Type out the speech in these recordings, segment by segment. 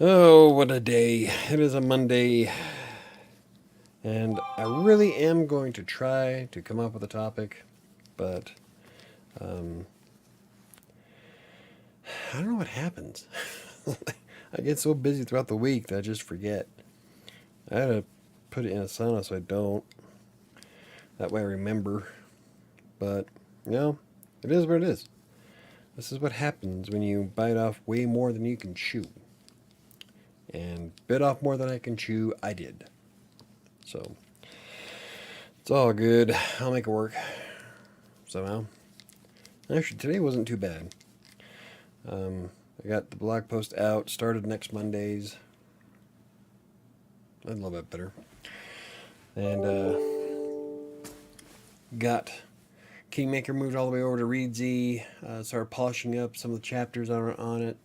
Oh, what a day. It is a Monday, and I really am going to try to come up with a topic, but um, I don't know what happens. I get so busy throughout the week that I just forget. I had to put it in a sauna so I don't. That way I remember. But, it is what it is. This is what happens when you bite off way more than you can chew. And bit off more than I can chew, I did. So, it's all good. I'll make it work somehow. Actually, today wasn't too bad. I got the blog post out, started next Mondays. A little bit better. And got Kingmaker moved all the way over to Reedsy. Started polishing up some of the chapters on it.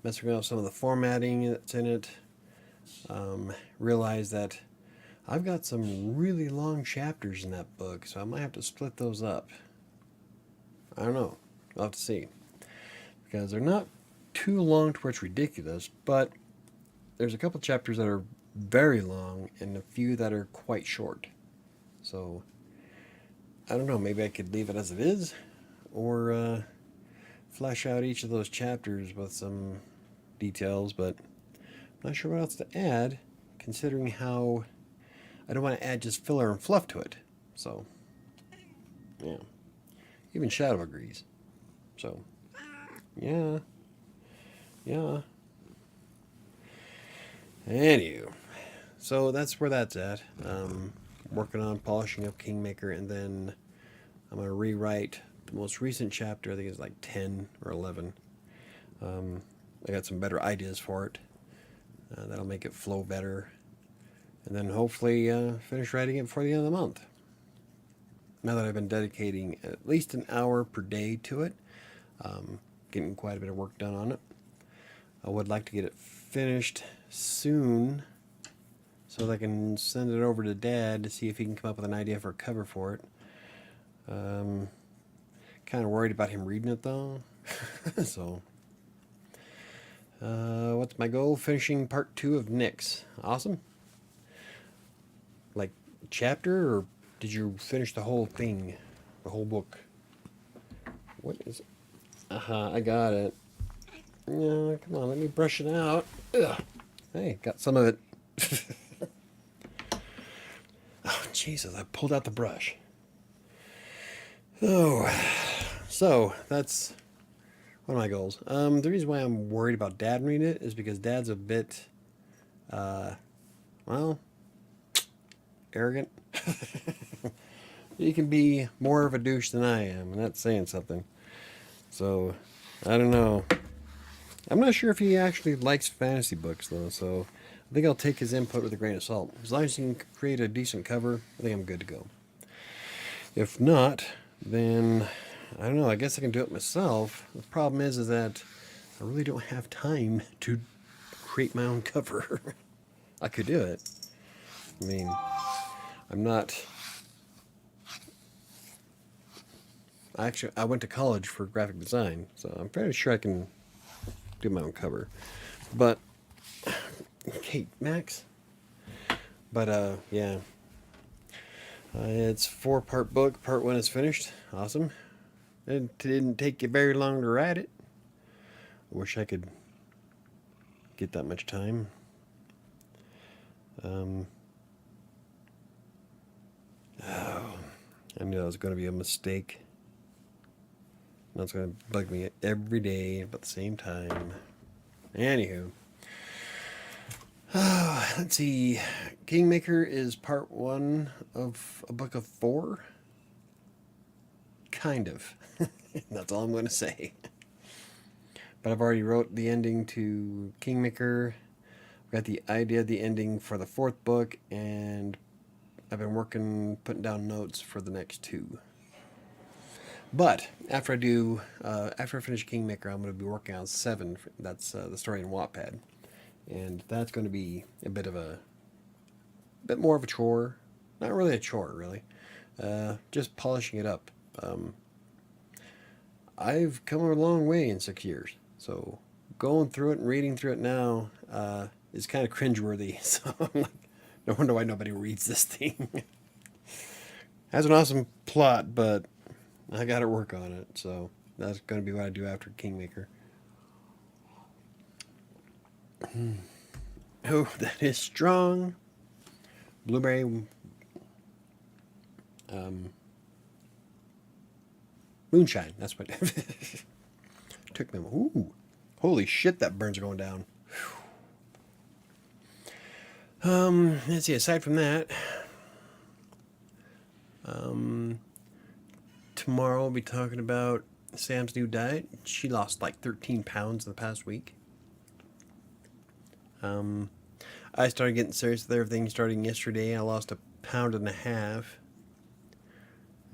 Messing around with some of the formatting that's in it. Realized that I've got some really long chapters in that book, so I might have to split those up. I don't know. I'll have to see. Because they're not too long to where it's ridiculous, but there's a couple chapters that are very long and a few that are quite short. So, I don't know. Maybe I could leave it as it is, or flesh out each of those chapters with some details, but I'm not sure what else to add, considering how I don't want to add just filler and fluff to it. So, yeah. Even Shadow agrees. So, yeah. Anywho, so that's where that's at. Working on polishing up Kingmaker, and then I'm going to rewrite the most recent chapter. I think it's like 10 or 11. I got some better ideas for it. That'll make it flow better. And then hopefully finish writing it before the end of the month. Now that I've been dedicating at least an hour per day to it, getting quite a bit of work done on it. I would like to get it finished soon so that I can send it over to Dad to see if he can come up with an idea for a cover for it. Kind of worried about him reading it though. So, what's my goal? Finishing part 2 of Nyx. Awesome. Like chapter, or did you finish the whole thing? The whole book? What is it? I got it. No, come on, let me brush it out. Ugh. Hey, got some of it. Oh, Jesus, I pulled out the brush. Oh, so that's one of my goals. The reason why I'm worried about Dad reading it is because Dad's a bit, well, arrogant. He can be more of a douche than I am, and that's saying something. So, I don't know. I'm not sure if he actually likes fantasy books, though, so I think I'll take his input with a grain of salt. As long as he can create a decent cover, I think I'm good to go. If not, then, I don't know, I guess I can do it myself. The problem is that I really don't have time to create my own cover. I could do it. I mean, I'm not... Actually, I went to college for graphic design, so I'm fairly sure I can do my own cover. But, Kate, Max? But, yeah. It's a 4-part book. Part 1 is finished. Awesome. It didn't take you very long to write it. I wish I could get that much time. Oh, I knew that was going to be a mistake. That's going to bug me every day about the same time. Anywho. Let's see. Kingmaker is part 1 of a book of 4. Kind of. That's all I'm going to say. But I've already wrote the ending to Kingmaker. I've got the idea of the ending for the 4th book, and I've been putting down notes for the next 2. But after I finish Kingmaker, I'm going to be working on 7. That's the story in Wattpad, and that's going to be a bit more of a chore. Not really a chore, really. Just polishing it up. I've come a long way in 6 years, so going through it and reading through it now is kind of cringeworthy. So I'm like, no wonder why nobody reads this thing. Has an awesome plot, but I got to work on it. So that's going to be what I do after Kingmaker. Oh, that is strong. Blueberry moonshine. That's what took me. Ooh, holy shit! That burns are going down. Let's see. Aside from that, tomorrow we'll be talking about Sam's new diet. She lost like 13 pounds in the past week. I started getting serious with everything starting yesterday. I lost 1.5 pounds,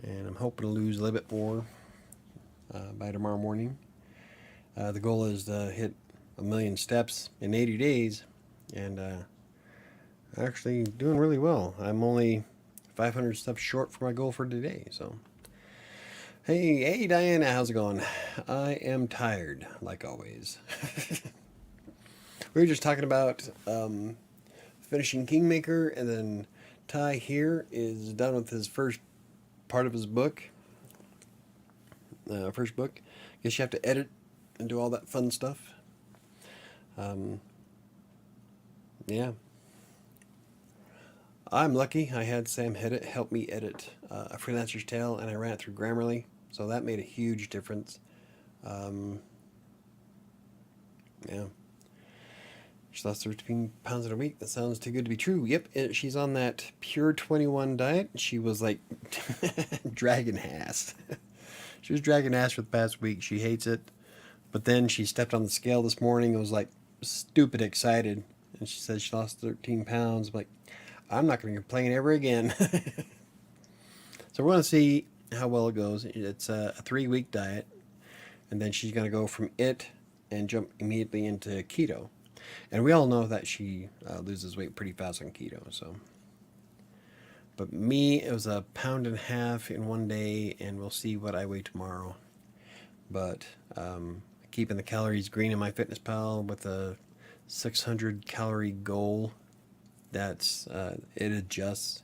and I'm hoping to lose a little bit more by tomorrow morning. The goal is to hit 1,000,000 steps in 80 days, and actually doing really well. I'm only 500 steps short for my goal for today. So, hey, Diana, how's it going? I am tired, like always. We were just talking about finishing Kingmaker, and then Ty here is done with his first part of his book. First book. Guess you have to edit and do all that fun stuff. Yeah. I'm lucky. I had Sam help me edit A Freelancer's Tale, and I ran it through Grammarly, so that made a huge difference. Yeah. She lost 13 pounds in a week. That sounds too good to be true. Yep, she's on that Pure 21 diet. She was like dragging ass. She was dragging ass for the past week. She hates it. But then she stepped on the scale this morning and was like stupid excited. And she said she lost 13 pounds. I'm like, I'm not going to complain ever again. So we're going to see how well it goes. It's a 3-week diet. And then she's going to go from it and jump immediately into keto. And we all know that she loses weight pretty fast on keto. So, but me, it was 1.5 pounds in one day, and we'll see what I weigh tomorrow. But keeping the calories green in MyFitnessPal with a 600 calorie goal. That's it adjusts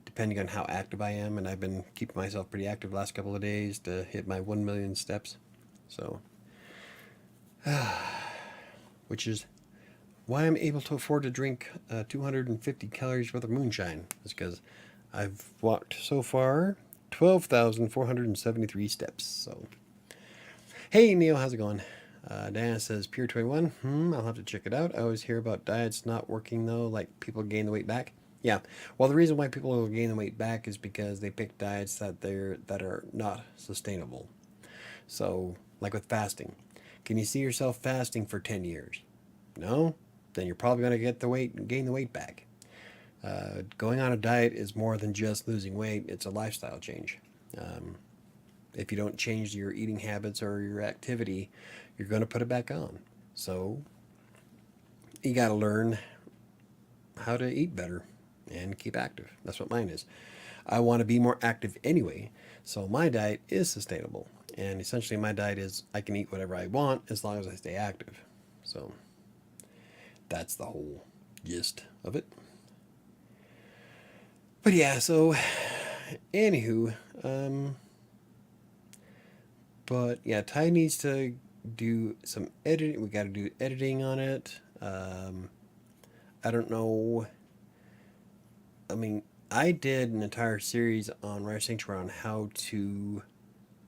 depending on how active I am, and I've been keeping myself pretty active the last couple of days to hit my 1,000,000 steps. So, which is why I'm able to afford to drink 250 calories worth of moonshine. Is because I've walked so far 12,473 steps. So, hey Neil, how's it going? Diana says Pure 21. I'll have to check it out. I always hear about diets not working though, like people gain the weight back. Yeah, well, the reason why people will gain the weight back is because they pick diets that are not sustainable. So, like with fasting, can you see yourself fasting for 10 years? No? Then you're probably going to gain the weight back. Going on a diet is more than just losing weight. It's a lifestyle change. If you don't change your eating habits or your activity, you're going to put it back on. So you got to learn how to eat better and keep active. That's what mine is. I want to be more active anyway, so my diet is sustainable. And essentially my diet is I can eat whatever I want as long as I stay active. So that's the whole gist of it. But yeah, so anywho, but yeah, Ty needs to do some editing. We got to do editing on it. I don't know. I mean, I did an entire series on WriterSanctuary on how to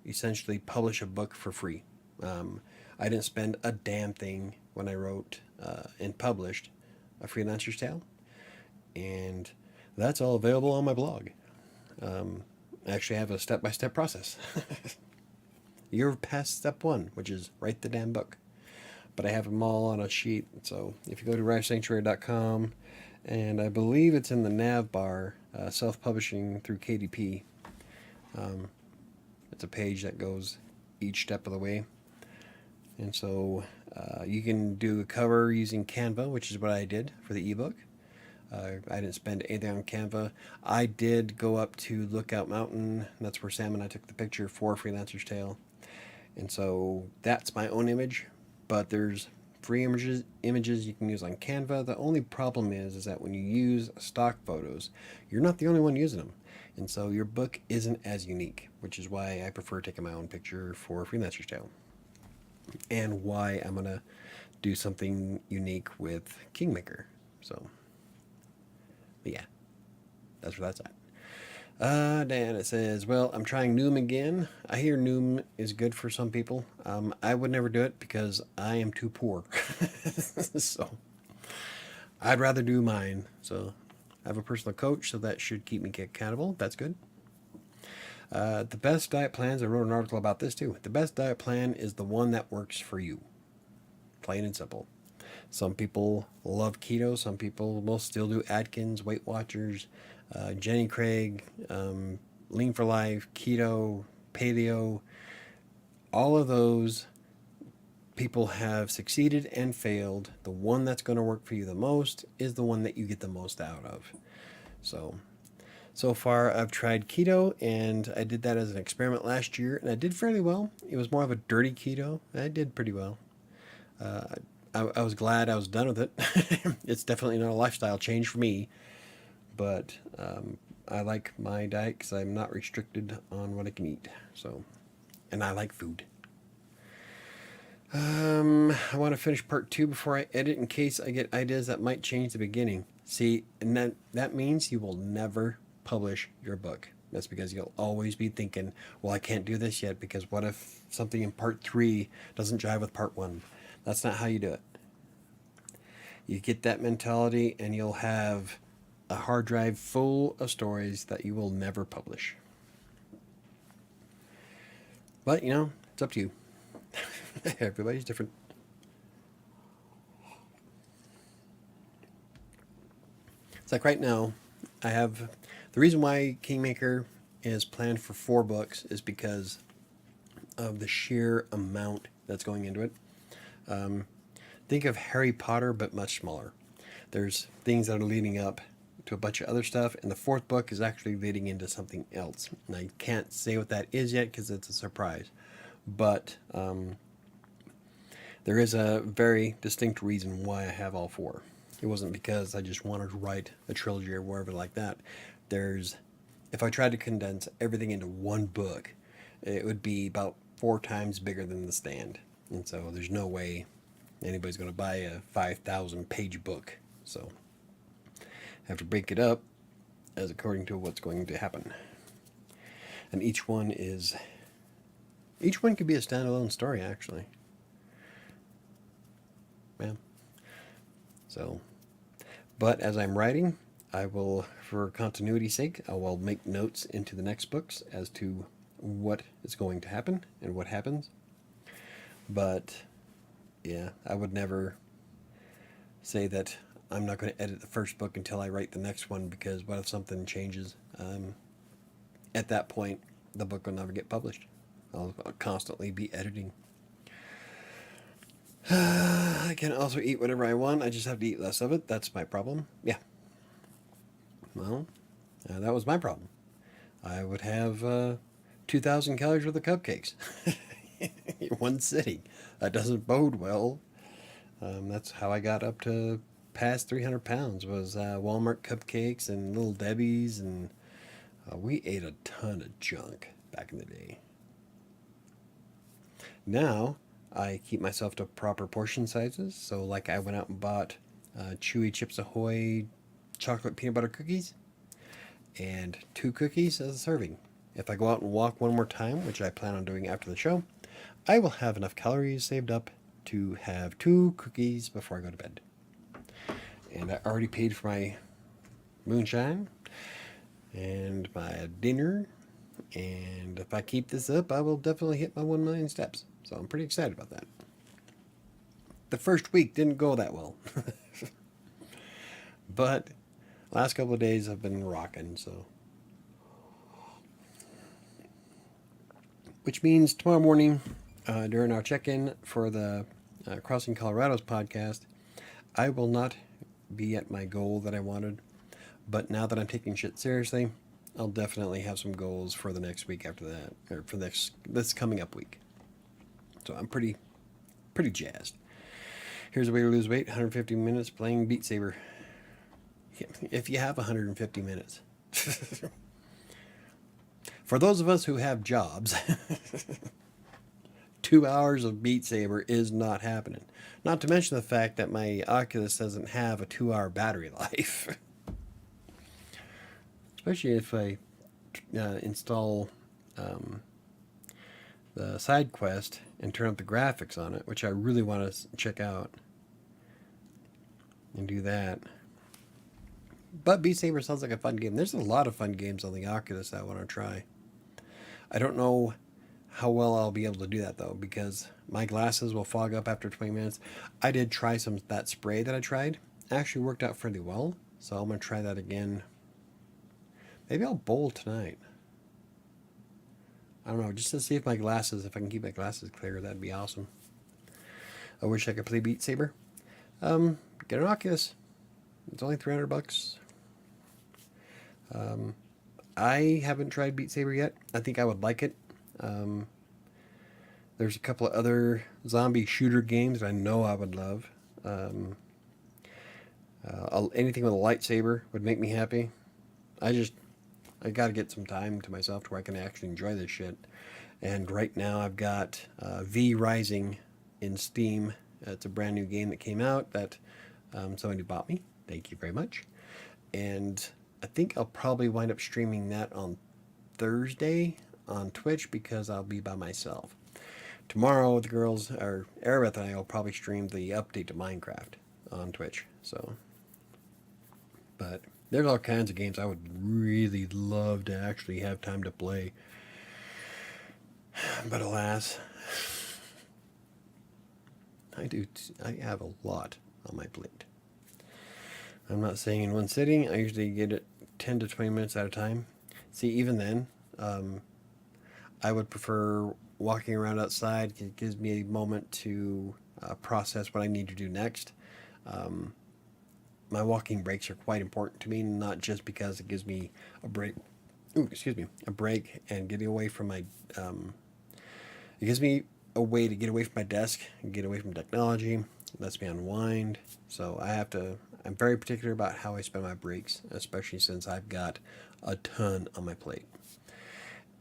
essentially publish a book for free. I didn't spend a damn thing when I wrote and published A Freelancer's Tale, and that's all available on my blog. I actually have a step-by-step process. You're past step 1, which is write the damn book. But I have them all on a sheet. So if you go to WriterSanctuary.com, and I believe it's in the nav bar, self-publishing through KDP. It's a page that goes each step of the way. And so you can do a cover using Canva, which is what I did for the ebook. I didn't spend anything on Canva. I did go up to Lookout Mountain. That's where Sam and I took the picture for Freelancer's Tale. And so that's my own image, but there's free images you can use on Canva. The only problem is that when you use stock photos, you're not the only one using them. And so your book isn't as unique, which is why I prefer taking my own picture for Freelancer's Tale. And why I'm going to do something unique with Kingmaker. So, but yeah, that's where that's at. Dan, it says, well, I'm trying Noom again. I hear Noom is good for some people. I would never do it because I am too poor. So I'd rather do mine. So I have a personal coach, so that should keep me accountable. That's good. The best diet plans, I wrote an article about this too. The best diet plan is the one that works for you. Plain and simple. Some people love keto. Some people will still do Atkins, Weight Watchers, Jenny Craig, Lean for Life, keto, paleo. All of those people have succeeded and failed. The one that's going to work for you the most is the one that you get the most out of. So far I've tried keto, and I did that as an experiment last year, and I did fairly well. It was more of a dirty keto. I did pretty well. I was glad I was done with it. It's definitely not a lifestyle change for me, but I like my diet because I'm not restricted on what I can eat. So, and I like food. I want to finish part 2 before I edit in case I get ideas that might change the beginning. See, and that means you will never publish your book. That's because you'll always be thinking, well, I can't do this yet because what if something in part 3 doesn't jive with part 1? That's not how you do it. You get that mentality and you'll have a hard drive full of stories that you will never publish. But, it's up to you. Everybody's different. It's like right now, I have... The reason why Kingmaker is planned for 4 books is because of the sheer amount that's going into it. Think of Harry Potter, but much smaller. There's things that are leading up to a bunch of other stuff, and the 4th book is actually leading into something else. And I can't say what that is yet because it's a surprise. But there is a very distinct reason why I have all 4. It wasn't because I just wanted to write a trilogy or whatever like that. If I tried to condense everything into one book, it would be about 4 times bigger than The Stand. And so there's no way anybody's going to buy a 5,000 page book. So I have to break it up as according to what's going to happen. And each one could be a standalone story, actually. Yeah. So, but as I'm writing, I will, for continuity's sake, I will make notes into the next books as to what is going to happen and what happens. But yeah, I would never say that I'm not going to edit the first book until I write the next one, because what if something changes? At that point, the book will never get published. I'll constantly be editing. I can also eat whatever I want. I just have to eat less of it. That's my problem. Yeah. Well, that was my problem. I would have 2,000 calories worth of cupcakes in one sitting. That doesn't bode well. That's how I got up to past 300 pounds, was Walmart cupcakes and Little Debbie's, and we ate a ton of junk back in the day. Now, I keep myself to proper portion sizes. So like I went out and bought Chewy Chips Ahoy chocolate peanut butter cookies, and 2 cookies as a serving. If I go out and walk one more time, which I plan on doing after the show, I will have enough calories saved up to have 2 cookies before I go to bed. And I already paid for my moonshine and my dinner, and if I keep this up, I will definitely hit my 1 million steps. So I'm pretty excited about that. The first week didn't go that well. But last couple of days I've been rocking, so. Which means tomorrow morning, during our check-in for the Crossing Colorado's podcast, I will not be at my goal that I wanted. But now that I'm taking shit seriously, I'll definitely have some goals for the next week after that, or for this coming up week. So I'm pretty jazzed. Here's a way to lose weight: 150 minutes playing Beat Saber. If you have 150 minutes. For those of us who have jobs, 2 hours of Beat Saber is not happening. Not to mention the fact that my Oculus doesn't have a 2-hour battery life. Especially if I install the side quest and turn up the graphics on it, which I really want to check out and do that. But Beat Saber sounds like a fun game. There's a lot of fun games on the Oculus that I want to try. I don't know how well I'll be able to do that though, because my glasses will fog up after 20 minutes. I did try that spray that I tried. It actually worked out fairly well, so I'm going to try that again. Maybe I'll bowl tonight. I don't know, just to see if I can keep my glasses clear, that'd be awesome. I wish I could play Beat Saber. Get an Oculus. It's only $300. I haven't tried Beat Saber yet. I think I would like it. There's a couple of other zombie shooter games that I know I would love. Anything with a lightsaber would make me happy. I got to get some time to myself to where I can actually enjoy this shit. And right now I've got V Rising in Steam. It's a brand new game that came out that somebody bought me. Thank you very much. And I think I'll probably wind up streaming that on Thursday on Twitch because I'll be by myself. Tomorrow the girls, or Erebeth and I, will probably stream the update to Minecraft on Twitch. So, but there's all kinds of games I would really love to actually have time to play. But alas, I have a lot on my plate. I'm not saying in one sitting. I usually get it 10 to 20 minutes at a time. See, even then, I would prefer walking around outside. It gives me a moment to process what I need to do next. My walking breaks are quite important to me, not just because it gives me a break. A break and getting away from my. It gives me a way to get away from my desk and get away from technology. It lets me unwind. So I'm very particular about how I spend my breaks, especially since I've got a ton on my plate.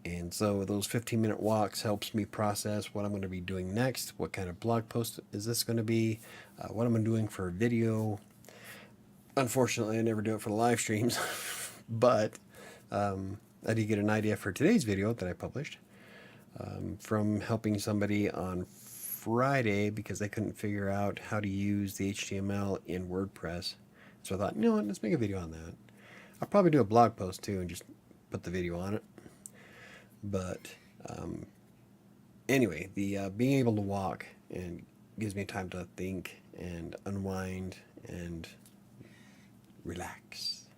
And so those 15-minute walks helps me process what I'm going to be doing next. What kind of blog post is this going to be? What am I doing for a video? Unfortunately, I never do it for the live streams, but I did get an idea for today's video that I published from helping somebody on Friday because they couldn't figure out how to use the HTML in WordPress. So I thought, you know what, let's make a video on that. I'll probably do a blog post too and just put the video on it. But anyway, the being able to walk and gives me time to think and unwind and relax.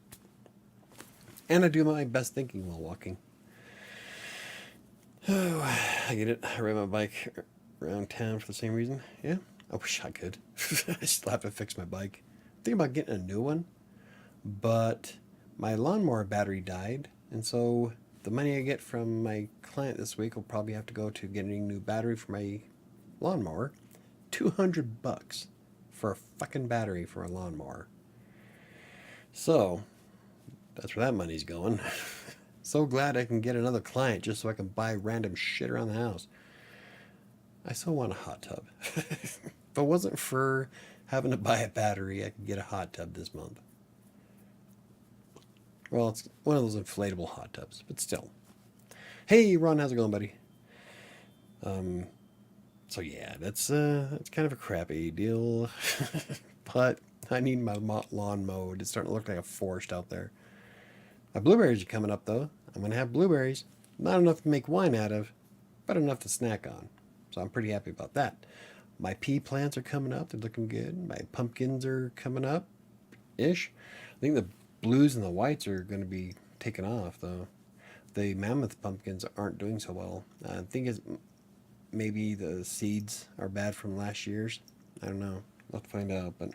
And I do my best thinking while walking. Oh, I get it. I ride my bike around town for the same reason. Yeah, I wish I could. I still have to fix my bike. I'm thinking about getting a new one, but my lawnmower battery died, and so the money I get from my client this week will probably have to go to getting a new battery for my lawnmower. $200 for a fucking battery for a lawnmower. So that's where that money's going. So glad I can get another client just so I can buy random shit around the house. I still want a hot tub. If it wasn't for having to buy a battery, I could get a hot tub this month. Well, it's one of those inflatable hot tubs, but still. Hey, Ron, how's it going, buddy? So yeah, that's kind of a crappy deal. But I need my lawn mowed. It's starting to look like a forest out there. My blueberries are coming up, though. I'm going to have blueberries. Not enough to make wine out of, but enough to snack on. So I'm pretty happy about that. My pea plants are coming up. They're looking good. My pumpkins are coming up-ish. I think the blues and the whites are going to be taken off, though. The mammoth pumpkins aren't doing so well. I think it's maybe the seeds are bad from last year's. I don't know. I'll have to find out, but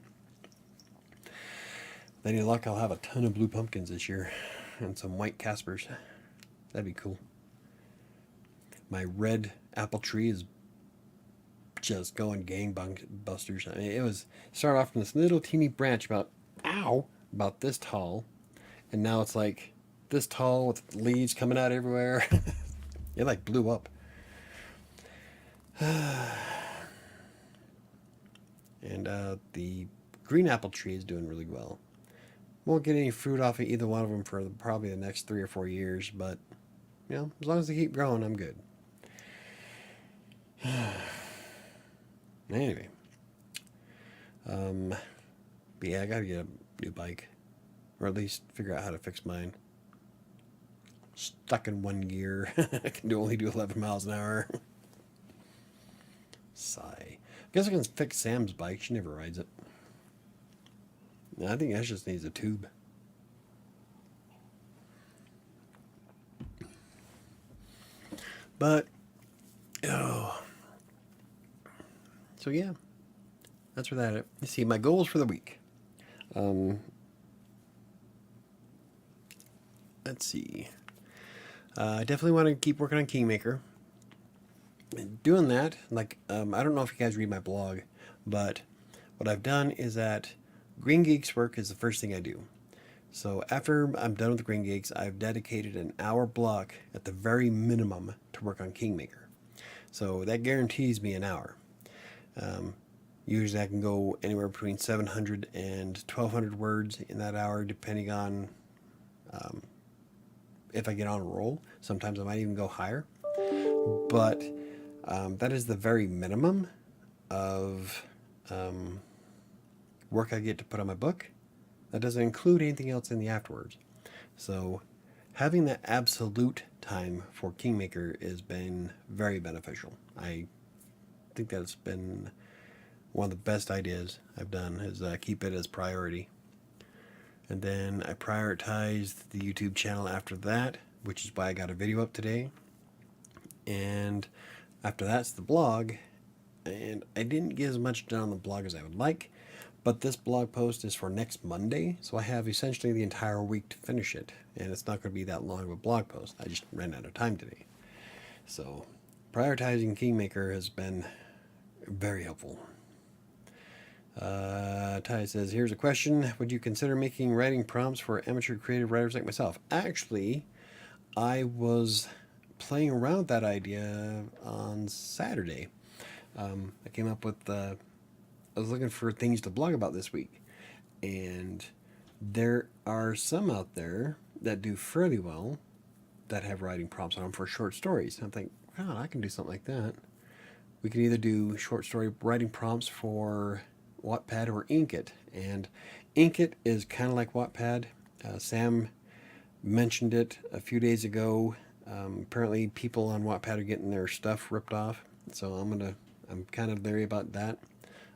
with any luck, I'll have a ton of blue pumpkins this year and some white Caspers. That'd be cool. My red apple tree is just going gangbusters. I mean, it was started off from this little teeny branch about this tall, and now it's like this tall with leaves coming out everywhere. It like blew up. And the green apple tree is doing really well. Won't get any fruit off of either one of them for probably the next 3 or 4 years, but as long as they keep growing, I'm good. Anyway, but yeah, I gotta get a new bike, or at least figure out how to fix mine. Stuck in one gear. I can only do 11 miles an hour. Sigh. Guess I can fix Sam's bike. She never rides it. I think that just needs a tube. But, oh. So yeah, that's where that is. You see, my goals for the week. Let's see. I definitely want to keep working on Kingmaker. Doing that, like, I don't know if you guys read my blog, but what I've done is that Green Geeks work is the first thing I do. So after I'm done with Green Geeks, I've dedicated an hour block at the very minimum to work on Kingmaker. So that guarantees me an hour. Usually I can go anywhere between 700 and 1200 words in that hour, depending on if I get on a roll. Sometimes I might even go higher. But that is the very minimum of work I get to put on my book. That doesn't include anything else in the afterwards. So having that absolute time for Kingmaker has been very beneficial. I think that's been one of the best ideas I've done, is keep it as priority. And then I prioritized the YouTube channel after that, which is why I got a video up today. And after that's the blog, and I didn't get as much done on the blog as I would like, but this blog post is for next Monday, so I have essentially the entire week to finish it, and it's not going to be that long of a blog post. I just ran out of time today. So prioritizing Kingmaker has been very helpful. Ty says, here's a question. Would you consider making writing prompts for amateur creative writers like myself? Actually, I was playing around with that idea on Saturday. I came up with, I was looking for things to blog about this week. And there are some out there that do fairly well that have writing prompts on them for short stories. And I'm thinking, wow, I can do something like that. We could either do short story writing prompts for Wattpad or Inkit. And Inkit is kind of like Wattpad. Sam mentioned it a few days ago. Apparently people on Wattpad are getting their stuff ripped off. So I'm kind of leery about that.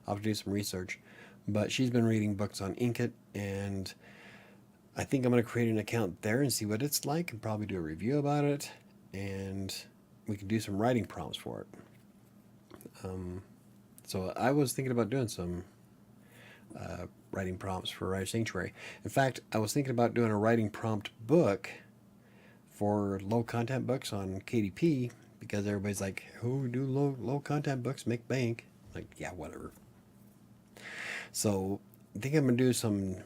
I'll have to do some research. But she's been reading books on Inkit, and I think I'm going to create an account there and see what it's like, and probably do a review about it, and we can do some writing prompts for it. So I was thinking about doing some writing prompts for WriterSanctuary. In fact, I was thinking about doing a writing prompt book for low content books on KDP, because everybody's like, oh, do low content books make bank? Like, yeah, whatever. So I think I'm going to do some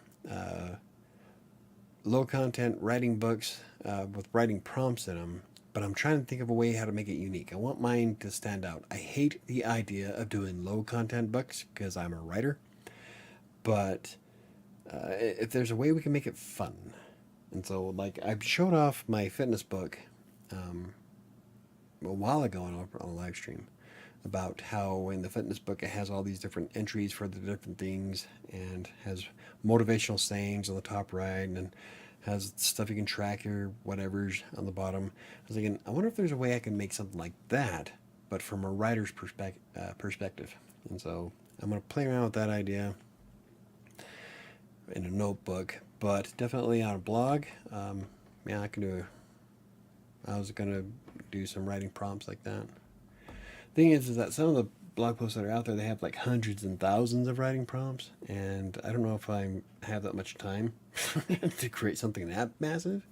low content writing books with writing prompts in them, but I'm trying to think of a way how to make it unique. I want mine to stand out. I hate the idea of doing low content books because I'm a writer, but if there's a way we can make it fun. And so, like, I showed off my fitness book a while ago on a live stream about how in the fitness book it has all these different entries for the different things, and has motivational sayings on the top right, and has stuff you can track your whatever's on the bottom. I was thinking, I wonder if there's a way I can make something like that, but from a writer's perspective. And so I'm going to play around with that idea in a notebook, but definitely on a blog. Yeah, I was going to do some writing prompts like that. Thing is that some of the blog posts that are out there, they have like hundreds and thousands of writing prompts, and I don't know if I have that much time to create something that massive.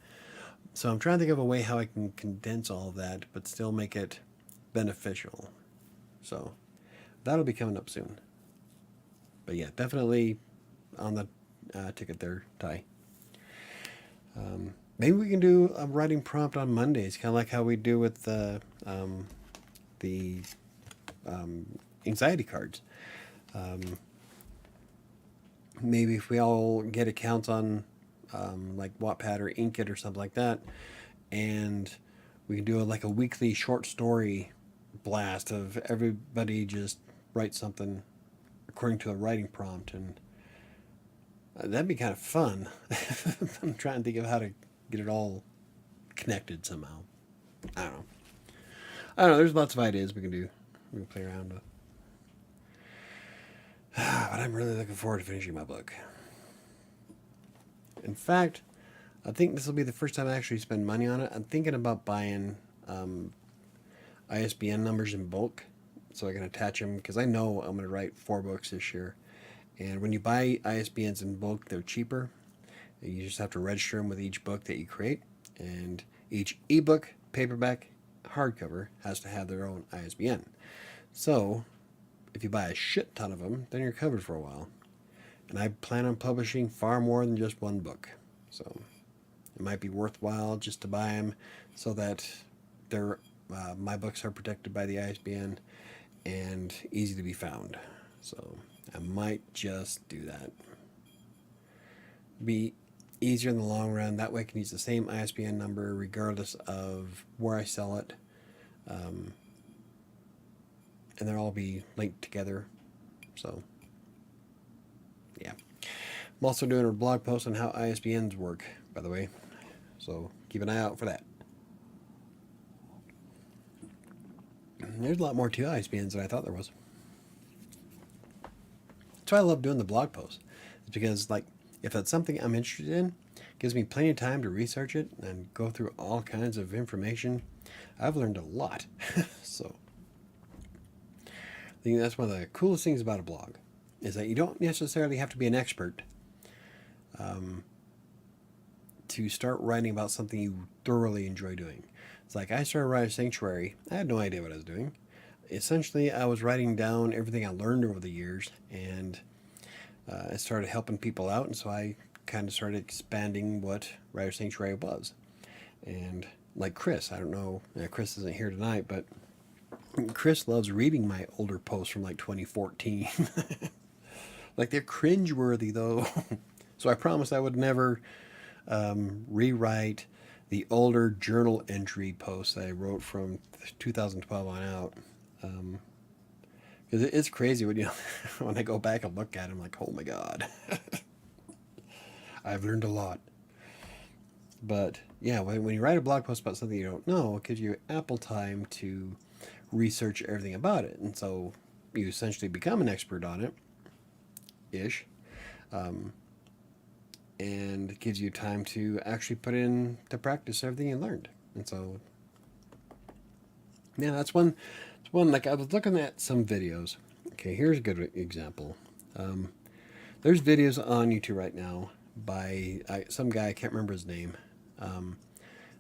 So I'm trying to think of a way how I can condense all of that but still make it beneficial. So that'll be coming up soon. But yeah, definitely on the ticket there, Ty. Maybe we can do a writing prompt on Mondays, kind of like how we do with the anxiety cards. Maybe if we all get accounts on like Wattpad or Inkit or something like that, and we can do like a weekly short story blast of everybody just write something according to a writing prompt, and that'd be kind of fun. I'm trying to think of how to get it all connected somehow. I don't know. There's lots of ideas we can do. We can play around with. But I'm really looking forward to finishing my book. In fact, I think this will be the first time I actually spend money on it. I'm thinking about buying ISBN numbers in bulk so I can attach them, because I know I'm going to write 4 books this year. And when you buy ISBNs in bulk, they're cheaper. You just have to register them with each book that you create. And each ebook, paperback, hardcover has to have their own ISBN. So if you buy a shit ton of them, then you're covered for a while. And I plan on publishing far more than just 1 book. So it might be worthwhile just to buy them so that they're, my books are protected by the ISBN and easy to be found. So I might just do that. Be easier in the long run. That way I can use the same ISBN number regardless of where I sell it. And they'll all be linked together. So, yeah. I'm also doing a blog post on how ISBNs work, by the way. So, keep an eye out for that. There's a lot more to ISBNs than I thought there was. That's why I love doing the blog posts. It's because, like, if that's something I'm interested in, it gives me plenty of time to research it and go through all kinds of information. I've learned a lot. So, I think that's one of the coolest things about a blog, is that you don't necessarily have to be an expert to start writing about something you thoroughly enjoy doing. It's like I started WriterSanctuary. I had no idea what I was doing. Essentially, I was writing down everything I learned over the years, and I started helping people out, and so I kind of started expanding what WriterSanctuary was. And like Chris, I don't know, Chris isn't here tonight, but Chris loves reading my older posts from like 2014. Like, they're cringeworthy though. So I promised I would never rewrite the older journal entry posts I wrote from 2012 on out. Because it's crazy when when I go back and look at them, like, oh my god. I've learned a lot. But yeah, when you write a blog post about something you don't know, it gives you ample time to research everything about it, and so you essentially become an expert on it ish, and it gives you time to actually put into practice everything you learned. And so yeah, that's one. Like, I was looking at some videos. Okay, here's a good example. There's videos on YouTube right now by some guy, I can't remember his name,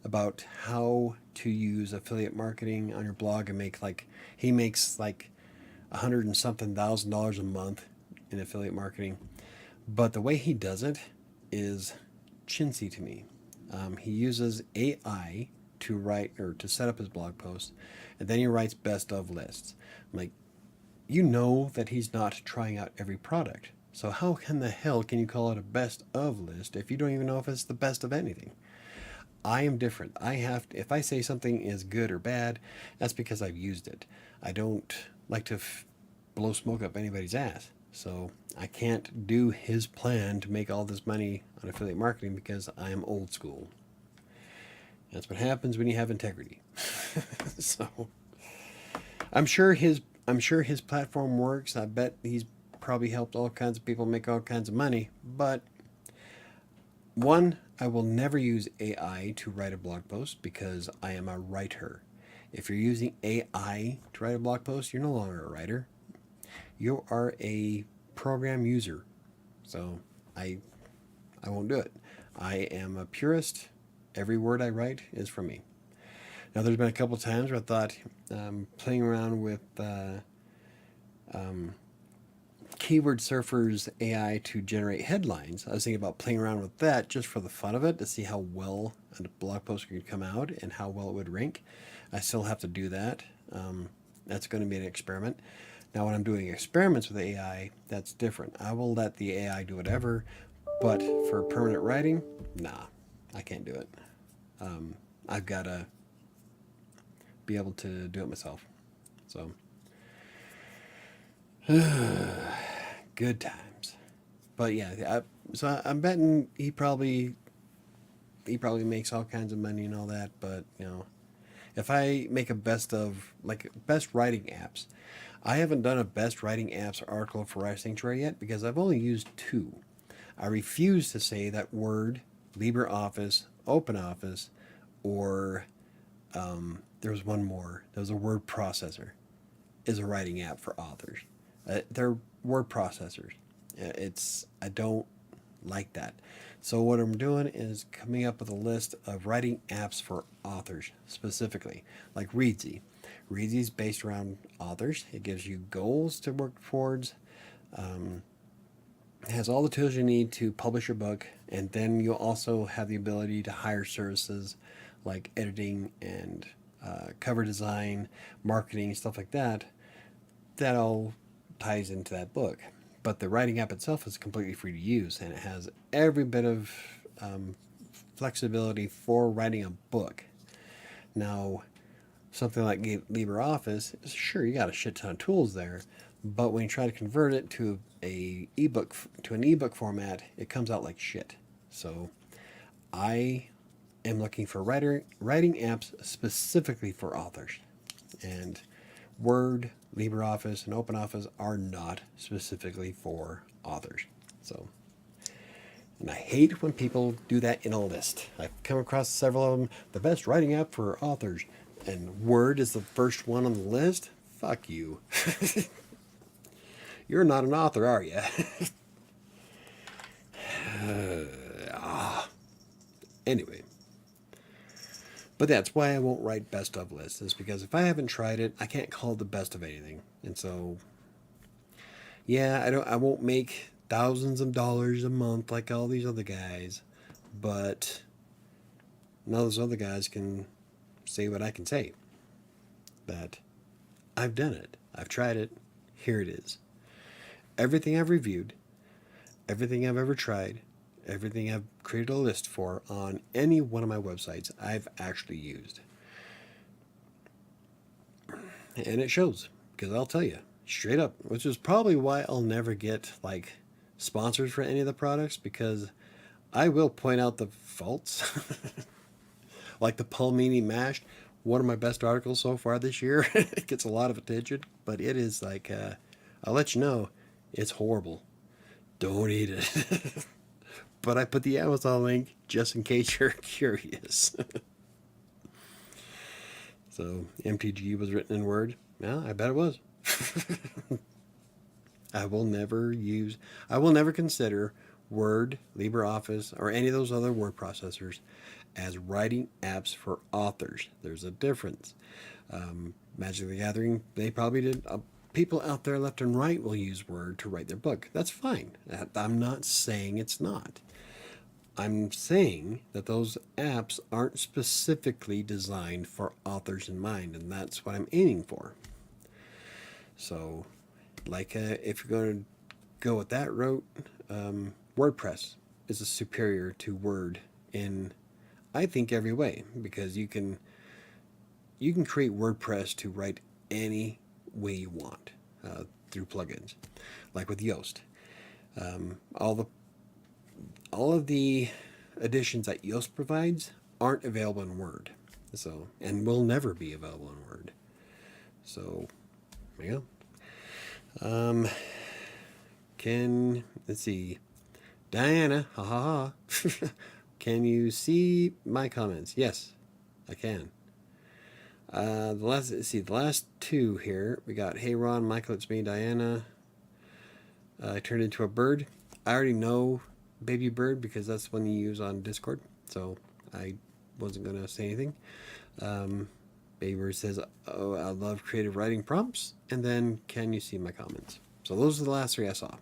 about how to use affiliate marketing on your blog and he makes like $100 and something thousand a month in affiliate marketing. But the way he does it is chintzy to me. He uses AI to write or to set up his blog post, and then he writes best of lists. I'm like, that he's not trying out every product. So how in the hell can you call it a best of list if you don't even know if it's the best of anything? I am different. If I say something is good or bad, that's because I've used it. I don't like to blow smoke up anybody's ass. So I can't do his plan to make all this money on affiliate marketing because I am old school. That's what happens when you have integrity. So I'm sure his platform works. I bet he's probably helped all kinds of people make all kinds of money. But one, I will never use AI to write a blog post because I am a writer. If you're using AI to write a blog post, you're no longer a writer. You are a program user. So I won't do it. I am a purist. Every word I write is from me. Now, there's been a couple times where I thought playing around with Keyword Surfer's AI to generate headlines. I was thinking about playing around with that just for the fun of it to see how well a blog post could come out and how well it would rank. I still have to do that. That's going to be an experiment. Now, when I'm doing experiments with AI, that's different. I will let the AI do whatever, but for permanent writing, nah, I can't do it. I've got to be able to do it myself. So, good times. But yeah, I'm betting he probably makes all kinds of money and all that. But if I make a best writing apps, I haven't done a best writing apps article for WriterSanctuary yet because I've only used two. I refuse to say that Word, LibreOffice, OpenOffice, or there was one more. There was a word processor. Is a writing app for authors. They're word processors. I don't like that. So what I'm doing is coming up with a list of writing apps for authors specifically, like Readsy. Readsy is based around authors. It gives you goals to work towards. It has all the tools you need to publish your book, and then you'll also have the ability to hire services like editing and cover design, marketing, stuff like that. That all ties into that book. But the writing app itself is completely free to use, and it has every bit of flexibility for writing a book. Now, something like LibreOffice, sure, you got a shit ton of tools there, but when you try to convert it to an ebook format, it comes out like shit. So, I am looking for writing apps specifically for authors, and Word, LibreOffice, and OpenOffice are not specifically for authors. So, and I hate when people do that in a list. I've come across several of them. The best writing app for authors, and Word is the first one on the list. Fuck you. You're not an author, are you? Anyway. But that's why I won't write best of lists, is because if I haven't tried it, I can't call it the best of anything. And so, yeah, I won't make thousands of dollars a month like all these other guys, but none of those other guys can say what I can say. That I've done it. I've tried it. Here it is. Everything I've reviewed, everything I've ever tried, everything I've created a list for on any one of my websites, I've actually used. And it shows, because I'll tell you, straight up, which is probably why I'll never get like sponsors for any of the products, because I will point out the faults. Like the Palmini mashed, one of my best articles so far this year. It gets a lot of attention, but it is like, I'll let you know, it's horrible. Don't eat it. But I put the Amazon link just in case you're curious. So MTG was written in Word. Yeah, I bet it was. I will never consider Word, LibreOffice, or any of those other word processors as writing apps for authors. There's a difference. Magic the Gathering, they probably did. People out there left and right will use Word to write their book. That's fine. I'm not saying it's not. I'm saying that those apps aren't specifically designed for authors in mind, and that's what I'm aiming for. So, like, if you're going to go with that route, WordPress is a superior to Word in, I think, every way, because you can create WordPress to write any way you want through plugins, like with Yoast. All of the additions that Yoast provides aren't available in Word, so, and will never be available in Word. So, yeah. Let's see, Diana, ha ha ha. Can you see my comments? Yes, I can. The last two here. We got, hey Ron, Michael, it's me, Diana. I turned into a bird. I already know Baby Bird because that's one you use on Discord, so I wasn't gonna say anything. Baby says, "Oh, I love creative writing prompts." And then, "Can you see my comments?" So those are the last three I saw.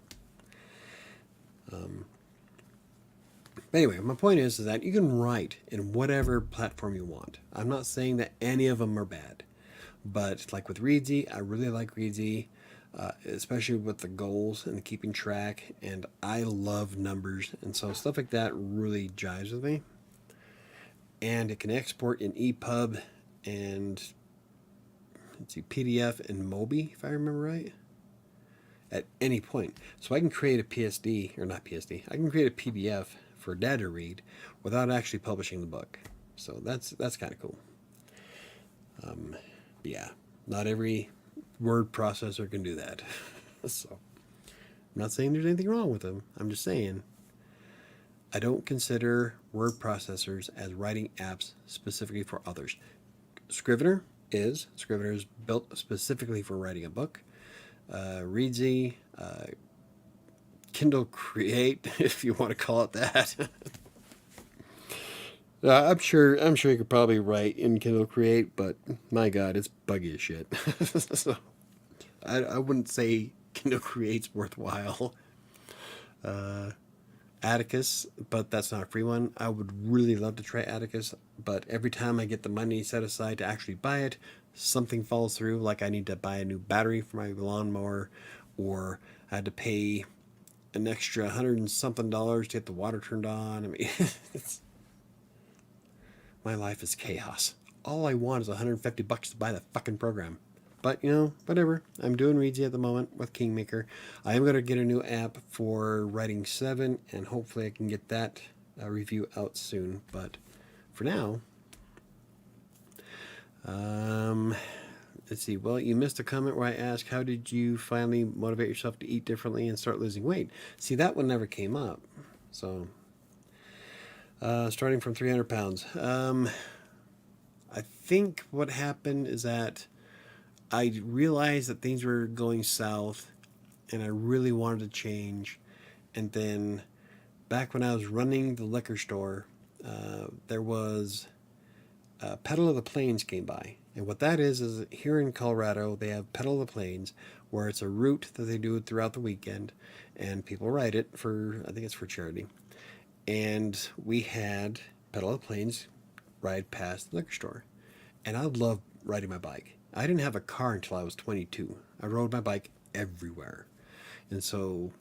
But anyway, my point is that you can write in whatever platform you want. I'm not saying that any of them are bad, but like with Readsy, I really like Readsy, especially with the goals and keeping track. And I love numbers, and so stuff like that really jives with me. And it can export in EPUB and let's see, PDF and Mobi, if I remember right, at any point. So I can create a PSD, or not PSD, I can create a PDF for Dad to read without actually publishing the book. So that's kind of cool. Yeah, not every word processor can do that. So I'm not saying there's anything wrong with them. I'm just saying I don't consider word processors as writing apps specifically for others. Scrivener is built specifically for writing a book. Readsy, Kindle Create, if you want to call it that. I'm sure you could probably write in Kindle Create, but my God, it's buggy as shit. So I wouldn't say Kindle Create's worthwhile. Atticus, but that's not a free one. I would really love to try Atticus, but every time I get the money set aside to actually buy it, something falls through, like I need to buy a new battery for my lawnmower, or I had to pay an extra $100 and something to get the water turned on. I mean, my life is chaos. All I want is $150 to buy the fucking program. But, whatever. I'm doing Readsy at the moment with Kingmaker. I am going to get a new app for Writing 7, and hopefully I can get that review out soon. But for now, let's see. Well, you missed a comment where I asked, how did you finally motivate yourself to eat differently and start losing weight? See, that one never came up. So, starting from 300 pounds. I think what happened is that I realized that things were going south and I really wanted to change. And then back when I was running the liquor store, there was Pedal of the Plains came by. And what that is here in Colorado, they have Pedal of the Plains, where it's a route that they do throughout the weekend. And people ride it I think it's for charity. And we had Pedal of the Plains ride past the liquor store. And I love riding my bike. I didn't have a car until I was 22. I rode my bike everywhere. And so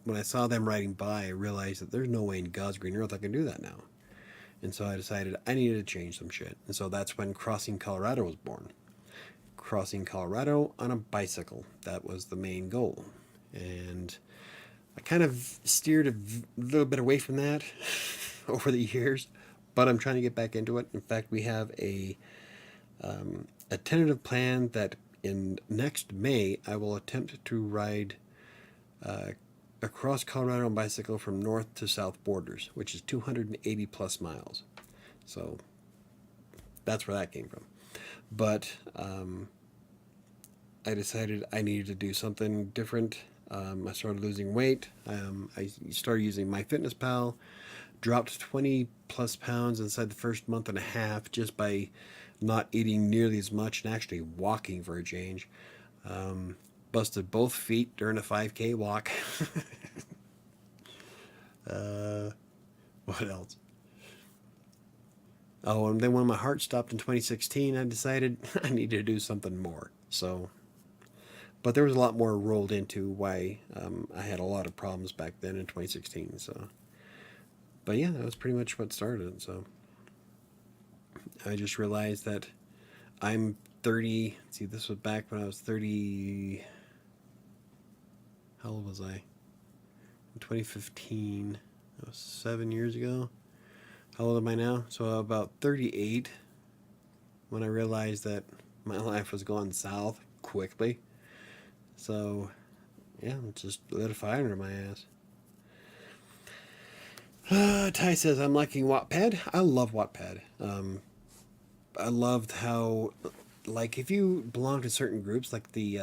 when I saw them riding by, I realized that there's no way in God's green earth I can do that now. And so I decided I needed to change some shit. And so that's when Crossing Colorado was born. Crossing Colorado on a bicycle. That was the main goal. And I kind of steered a little bit away from that over the years, but I'm trying to get back into it. In fact, we have a tentative plan that in next May I will attempt to ride across Colorado on bicycle from north to south borders, which is 280 plus miles. So that's where that came from. But I decided I needed to do something different. I started losing weight. I started using MyFitnessPal, dropped 20 plus pounds inside the first month and a half just by not eating nearly as much and actually walking for a change. Busted both feet during a 5K walk. What else? Oh, and then when my heart stopped in 2016, I decided I needed to do something more. So, but there was a lot more rolled into why I had a lot of problems back then in 2016. So, but yeah, that was pretty much what started it. So, I just realized that I'm 30. See, this was back when I was 30. How old was I? In 2015. That was 7 years ago. How old am I now? So about 38 when I realized that my life was going south quickly. So, yeah, just lit a fire under my ass. Ty says, I'm liking Wattpad. I love Wattpad. I loved how, like, if you belong to certain groups, like the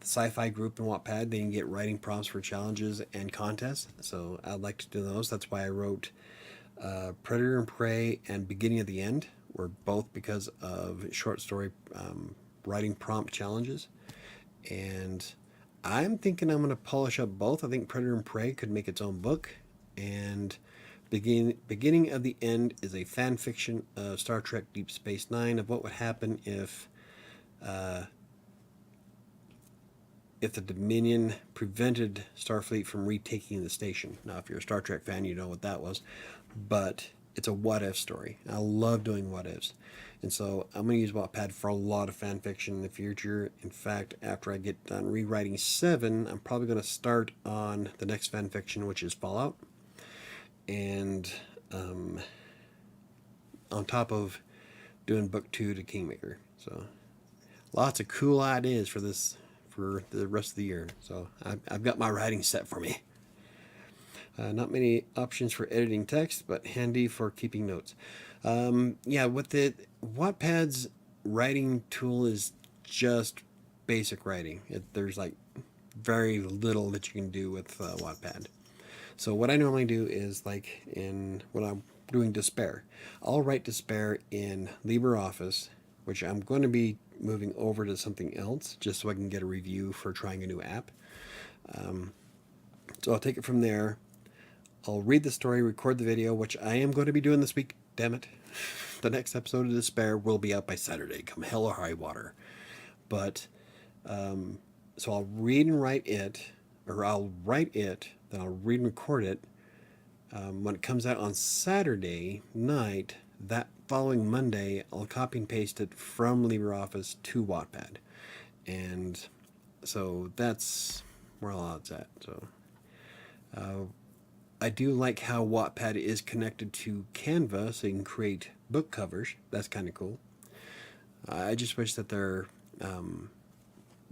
sci-fi group in Wattpad, they can get writing prompts for challenges and contests. So I'd like to do those. That's why I wrote Predator and Prey and Beginning of the End, were both because of short story writing prompt challenges. And I'm thinking I'm going to polish up both. I think Predator and Prey could make its own book. And Beginning of the End is a fan fiction of Star Trek Deep Space Nine, of what would happen if the Dominion prevented Starfleet from retaking the station. Now, if you're a Star Trek fan, you know what that was. But it's a what-if story. I love doing what-ifs. And so I'm going to use Wattpad for a lot of fan fiction in the future. In fact, after I get done rewriting 7, I'm probably going to start on the next fan fiction, which is Fallout. And on top of doing book 2 to Kingmaker. So lots of cool ideas for the rest of the year. So I've got my writing set for me. Not many options for editing text, but handy for keeping notes. Yeah, with the Wattpad's writing tool is just basic writing. There's like very little that you can do with Wattpad. So what I normally do is, like when I'm doing Despair, I'll write Despair in LibreOffice, which I'm going to be moving over to something else just so I can get a review for trying a new app. So I'll take it from there. I'll read the story, record the video, which I am going to be doing this week. Damn it. The next episode of Despair will be out by Saturday, come hell or high water. But, so I'll read and write it, or I'll write it, then I'll read and record it. When it comes out on Saturday night, that following Monday, I'll copy and paste it from LibreOffice to Wattpad. And so that's where all that's at. So, I do like how Wattpad is connected to Canva, so you can create book covers. That's kind of cool. I just wish that their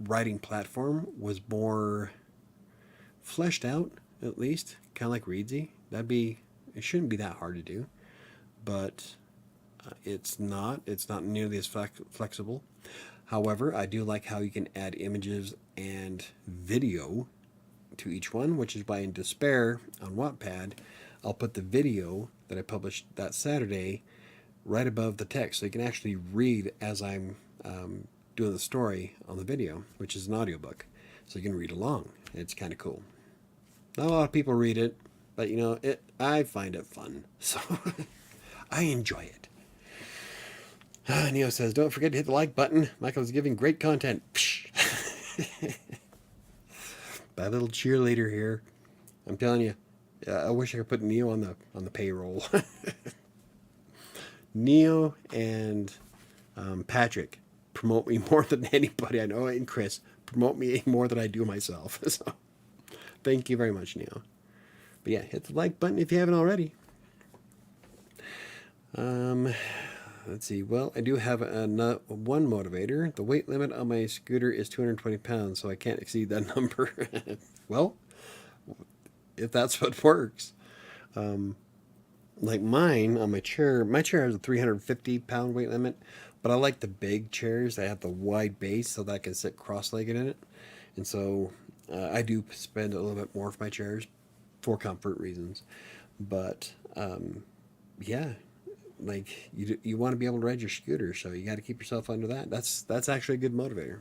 writing platform was more fleshed out, at least, kind of like Readsy. It shouldn't be that hard to do, but it's not nearly as flexible. However, I do like how you can add images and video to each one, which is why in Despair on Wattpad, I'll put the video that I published that Saturday right above the text, so you can actually read as I'm doing the story on the video, which is an audiobook, so you can read along. It's kind of cool. Not a lot of people read it, but I find it fun, so I enjoy it. Neo says, don't forget to hit the like button. Michael's giving great content. My little cheerleader here. I'm telling you, I wish I could put Neo on the payroll. Neo and Patrick promote me more than anybody I know, and Chris promote me more than I do myself. So, thank you very much, Neo. But yeah, hit the like button if you haven't already. Let's see. Well, I do have one motivator. The weight limit on my scooter is 220 pounds, so I can't exceed that number. Well, if that's what works. Like mine on my chair has a 350-pound weight limit, but I like the big chairs that have the wide base so that I can sit cross-legged in it. And so I do spend a little bit more for my chairs for comfort reasons. But yeah, like you want to be able to ride your scooter, so you got to keep yourself under that. That's actually a good motivator.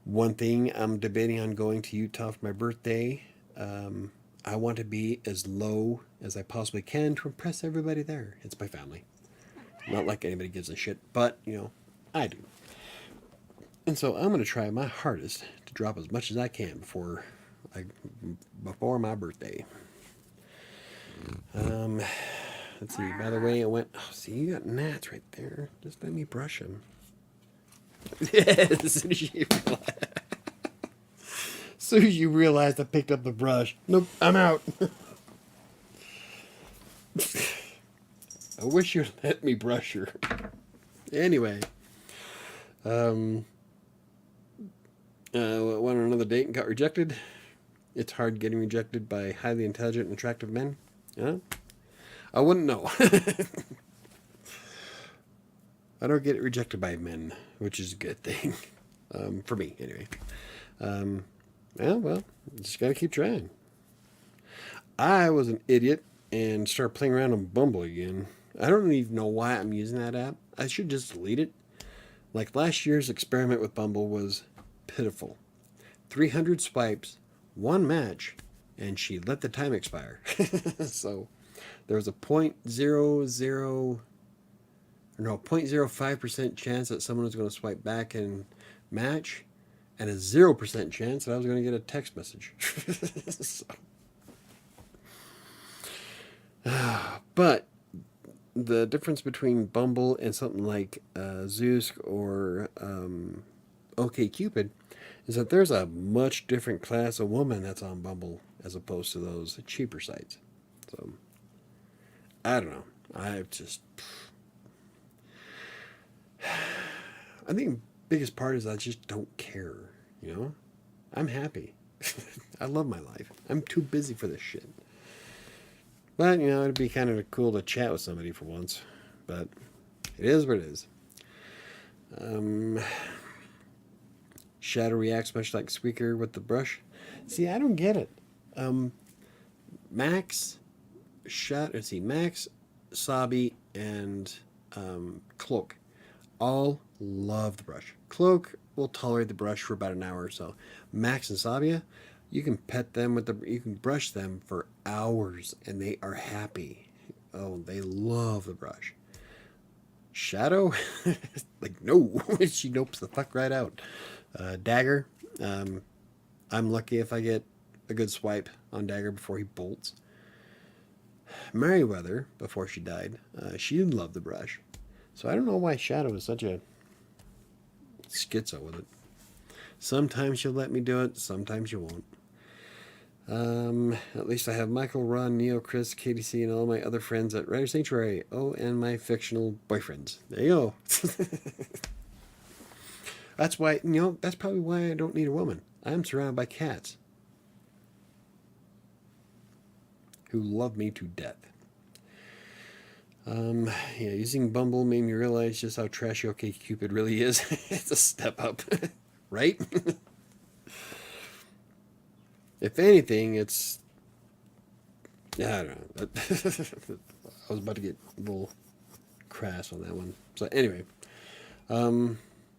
One thing I'm debating on going to Utah for my birthday. I want to be as low as I possibly can to impress everybody there. It's my family. Not like anybody gives a shit, but I do. And so I'm going to try my hardest to drop as much as I can before my birthday. Let's see. By the way, see, you got gnats right there. Just let me brush them. As soon as you realized I picked up the brush. Nope, I'm out. I wish you'd let me brush her. Anyway. Went on another date and got rejected. It's hard getting rejected by highly intelligent and attractive men. Yeah? I wouldn't know. I don't get rejected by men, which is a good thing. For me, anyway. Yeah, well, just gotta keep trying. I was an idiot and started playing around on Bumble again. I don't even know why I'm using that app. I should just delete it. Like last year's experiment with Bumble was pitiful. 300 swipes, one match, and she let the time expire. So there was a 0.05% chance that someone was going to swipe back and match, and a 0% chance that I was going to get a text message. So, but the difference between Bumble and something like Zoosk or OkCupid is that there's a much different class of woman that's on Bumble as opposed to those cheaper sites. So I don't know. I think the biggest part is I just don't care. You know, I'm happy. I love my life. I'm too busy for this shit. But you know, it'd be kind of cool to chat with somebody for once. But it is what it is. Shadow reacts much like Squeaker with the brush. See, I don't get it. Max, Max, Sabi, and Cloak all love the brush. Cloak will tolerate the brush for about an hour or so. Max and Sabia, you can pet them you can brush them for hours and they are happy. Oh, they love the brush. Shadow, like no, she nopes the fuck right out. Dagger, I'm lucky if I get a good swipe on Dagger before he bolts. Merryweather, before she died, she loved the brush. So I don't know why Shadow is such a schizo with it. Sometimes she'll let me do it, sometimes you won't. At least I have Michael, Ron, Neo, Chris, KDC, and all my other friends at WriterSanctuary. Oh, and my fictional boyfriends. There you go. That's why, that's probably why I don't need a woman. I'm surrounded by cats who love me to death. Using Bumble made me realize just how trashy OkCupid really is. It's a step up, right? If anything, it's... I don't know. I was about to get a little crass on that one. So anyway,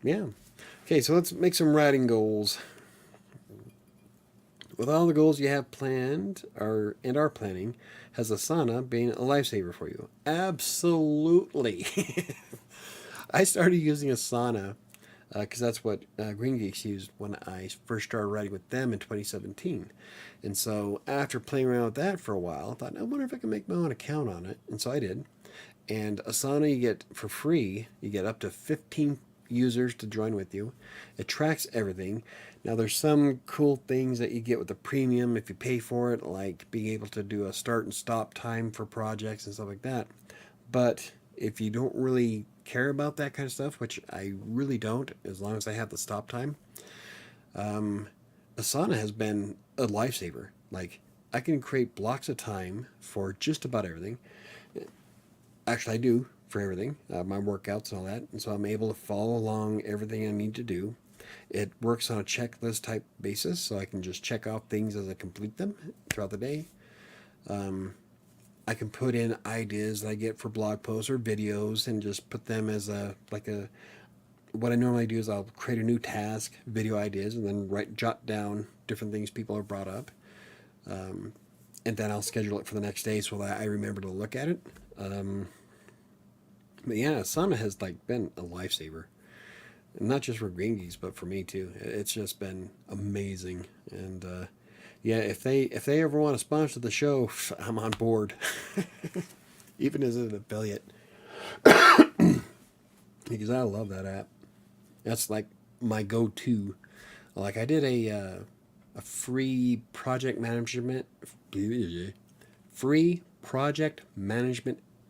yeah. Okay, so let's make some writing goals. With all the goals you have planned and are planning, has Asana been a lifesaver for you? Absolutely. I started using Asana because that's what Green Geeks used when I first started writing with them in 2017. And so after playing around with that for a while, I thought, I wonder if I can make my own account on it. And so I did. And Asana you get for free. You get up to 15 users to join with you. It tracks everything. Now there's some cool things that you get with the premium if you pay for it, like being able to do a start and stop time for projects and stuff like that. But if you don't really care about that kind of stuff, which I really don't, as long as I have the stop time, Asana has been a lifesaver. Like, I can create blocks of time for just about everything. Actually, I do for everything, my workouts and all that. And so I'm able to follow along everything I need to do. It works on a checklist type basis, so I can just check off things as I complete them throughout the day. I can put in ideas that I get for blog posts or videos and just put them as what I normally do is I'll create a new task, video ideas, and then jot down different things people have brought up. And then I'll schedule it for the next day so that I remember to look at it. But yeah, Asana has been a lifesaver. Not just for Green Geeks, but for me too. It's just been amazing. And yeah, if they ever want to sponsor the show, I'm on board. Even as an affiliate. Because I love that app. That's like my go-to. Like I did a free project management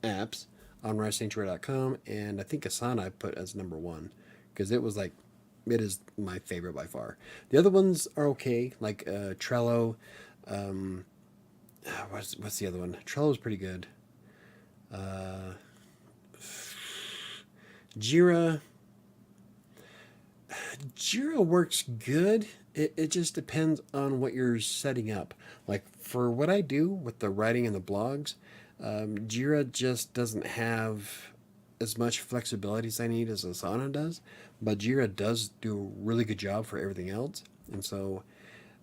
apps on WriterSanctuary.com, and I think Asana I put as number one because it is my favorite by far. The other ones are okay, like Trello. What's the other one? Trello's pretty good. Jira works good. It just depends on what you're setting up. Like for what I do with the writing and the blogs, Jira just doesn't have as much flexibility as I need as Asana does, but Jira does do a really good job for everything else. And so,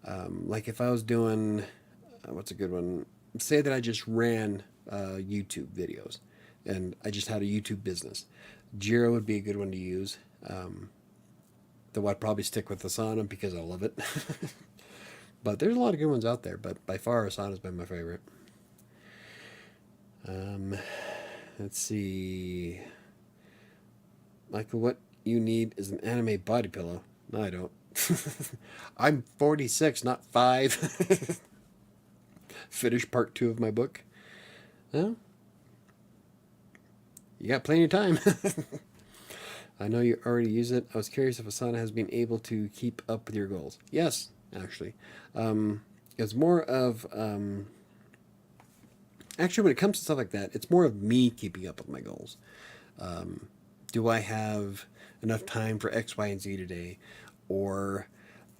like if I was doing, what's a good one? Say that I just ran YouTube videos and I just had a YouTube business. Jira would be a good one to use. Though I'd probably stick with Asana because I love it. But there's a lot of good ones out there, but by far Asana's been my favorite. Um, let's see. Michael, what you need is an anime body pillow. No, I don't. I'm 46, not 5. Finish part 2 of my book. Well, you got plenty of time. I know you already use it. I was curious if Asana has been able to keep up with your goals. Yes, actually. It's more of... actually, when it comes to stuff like that, it's more of me keeping up with my goals. Do I have enough time for X, Y, and Z today? Or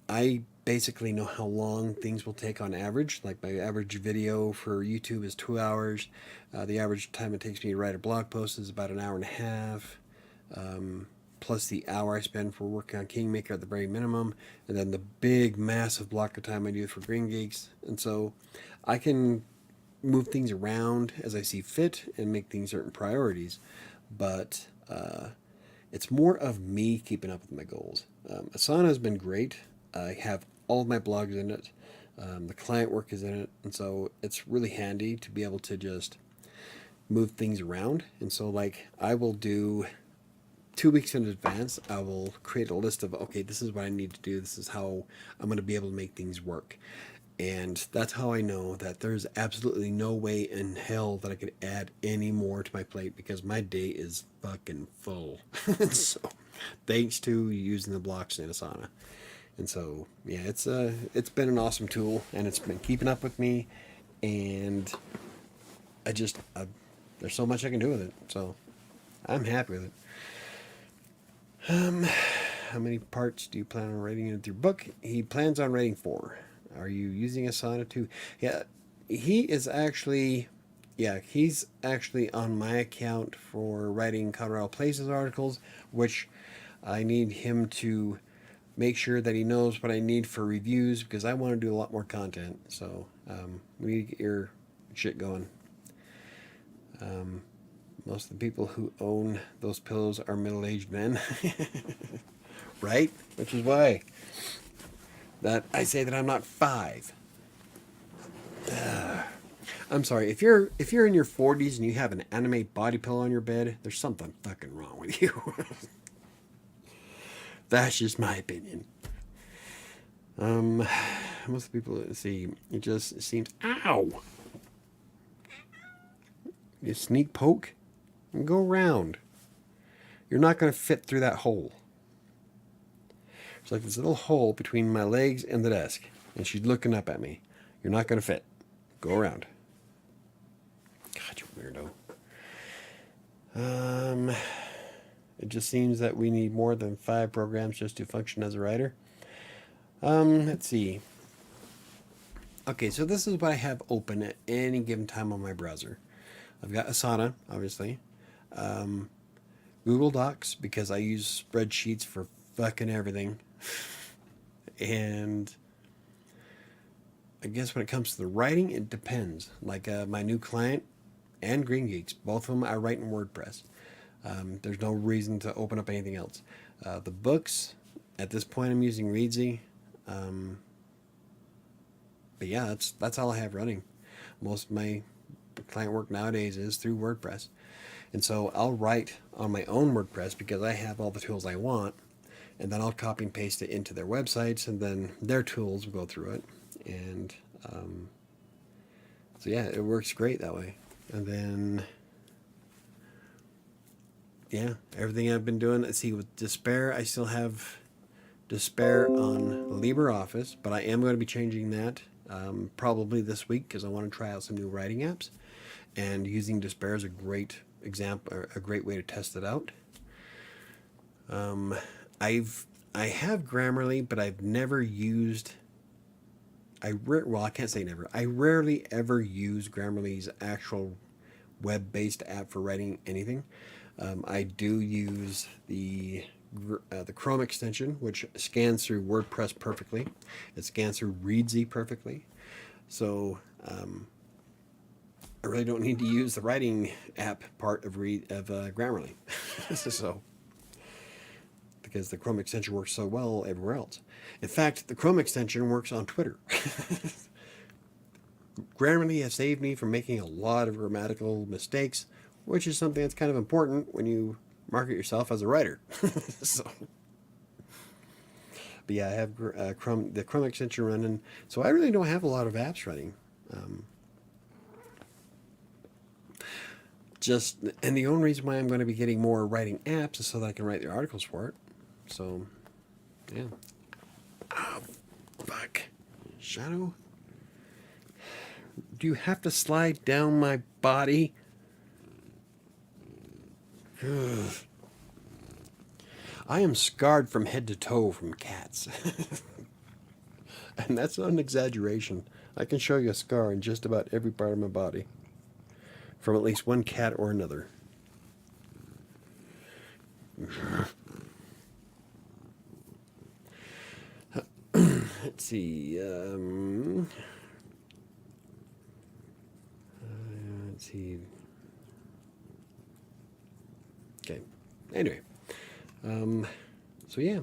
I basically know how long things will take on average. Like my average video for YouTube is 2 hours. The average time it takes me to write a blog post is about an hour and a half. Plus the hour I spend for working on Kingmaker at the very minimum. And then the big, massive block of time I do for Green Geeks. And so I can move things around as I see fit and make things certain priorities. But it's more of me keeping up with my goals. Asana has been great. I have all of my blogs in it. The client work is in it. And so it's really handy to be able to just move things around. And so like I will do 2 weeks in advance, I will create a list of, okay, this is what I need to do. This is how I'm going to be able to make things work. And that's how I know that there's absolutely no way in hell that I could add any more to my plate because my day is fucking full. So, thanks to using the blocks in Asana. And so, yeah, it's been an awesome tool, and it's been keeping up with me. And there's so much I can do with it. So, I'm happy with it. How many parts do you plan on writing into your book? He plans on writing 4. Are you using Asana too? Yeah, he's actually on my account for writing Colorado Places articles, which I need him to make sure that he knows what I need for reviews because I want to do a lot more content. So we need to get your shit going. Most of the people who own those pillows are middle-aged men. Right? Which is why that I say that I'm not 5. I'm sorry. If you're in your 40s and you have an anime body pillow on your bed, there's something fucking wrong with you. That's just my opinion. Most people see it just seems ow. You sneak poke and go around. You're not going to fit through that hole. It's like this little hole between my legs and the desk, and she's looking up at me. You're not going to fit. Go around. God, you weirdo. It just seems that we need more than 5 programs just to function as a writer. Let's see. Okay, so this is what I have open at any given time on my browser. I've got Asana, obviously. Google Docs, because I use spreadsheets for fucking everything. And I guess when it comes to the writing, it depends. Like my new client and Green Geeks, both of them I write in WordPress. There's no reason to open up anything else. The books, at this point I'm using Readsy. But yeah, that's all I have running. Most of my client work nowadays is through WordPress. And so I'll write on my own WordPress because I have all the tools I want. And then I'll copy and paste it into their websites, and then their tools will go through it. And so yeah, it works great that way. And then yeah, everything I've been doing. Let's see, with Despair, I still have Despair on LibreOffice, but I am going to be changing that probably this week because I want to try out some new writing apps. And using Despair is a great example, a great way to test it out. I have Grammarly, but I've never used. I can't say never. I rarely ever use Grammarly's actual web-based app for writing anything. I do use the Chrome extension, which scans through WordPress perfectly. It scans through Readsy perfectly. So I really don't need to use the writing app part of Grammarly. So because the Chrome extension works so well everywhere else. In fact, the Chrome extension works on Twitter. Grammarly has saved me from making a lot of grammatical mistakes, which is something that's kind of important when you market yourself as a writer. So, but yeah, I have the Chrome extension running, so I really don't have a lot of apps running. And the only reason why I'm going to be getting more writing apps is so that I can write the articles for it. So, yeah. Oh, fuck. Shadow? Do you have to slide down my body? Ugh. I am scarred from head to toe from cats. And that's not an exaggeration. I can show you a scar in just about every part of my body from at least one cat or another. Let's see. Let's see. Okay. Anyway. So yeah.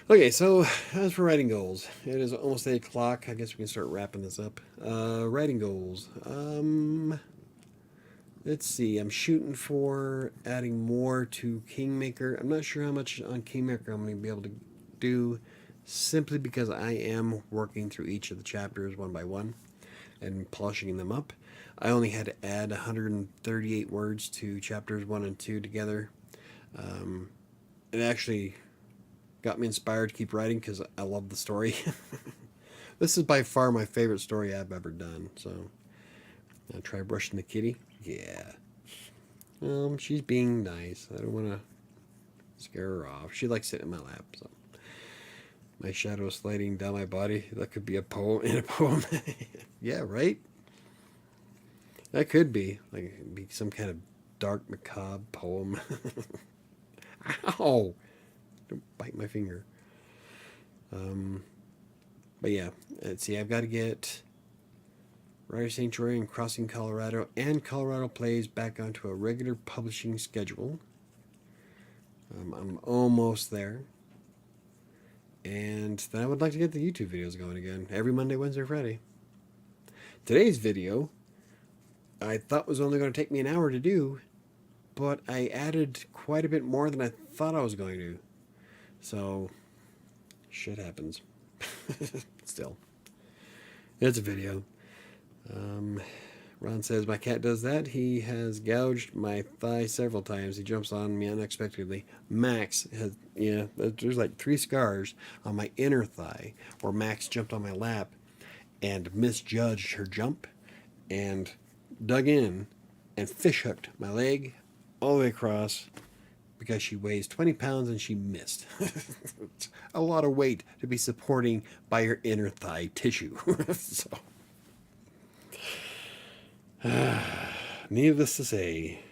Okay, so as for writing goals, it is almost 8 o'clock. I guess we can start wrapping this up. Writing goals. Let's see. I'm shooting for adding more to Kingmaker. I'm not sure how much on Kingmaker I'm going to be able to do, simply because I am working through each of the chapters one by one and polishing them up. I only had to add 138 words to chapters 1 and 2 together. It actually got me inspired to keep writing because I love the story. This is by far my favorite story I've ever done. So, I'll try brushing the kitty. Yeah. She's being nice. I don't want to scare her off. She likes sitting in my lap. So, my shadow sliding down my body. That could be a poem in a poem. Yeah, right? That could be. Like, it'd be some kind of dark, macabre poem. Ow! Don't bite my finger. But yeah, let's see. I've got to get WriterSanctuary and Crossing Colorado and Colorado Plays back onto a regular publishing schedule. I'm almost there. And then I would like to get the YouTube videos going again. Every Monday, Wednesday, Friday. Today's video, I thought was only going to take me an hour to do, but I added quite a bit more than I thought I was going to. So, shit happens. Still. It's a video. Ron says, my cat does that. He has gouged my thigh several times. He jumps on me unexpectedly. Max has, yeah, there's like 3 scars on my inner thigh where Max jumped on my lap and misjudged her jump and dug in and fish hooked my leg all the way across because she weighs 20 pounds and she missed. It's a lot of weight to be supporting by your inner thigh tissue. So, needless to say,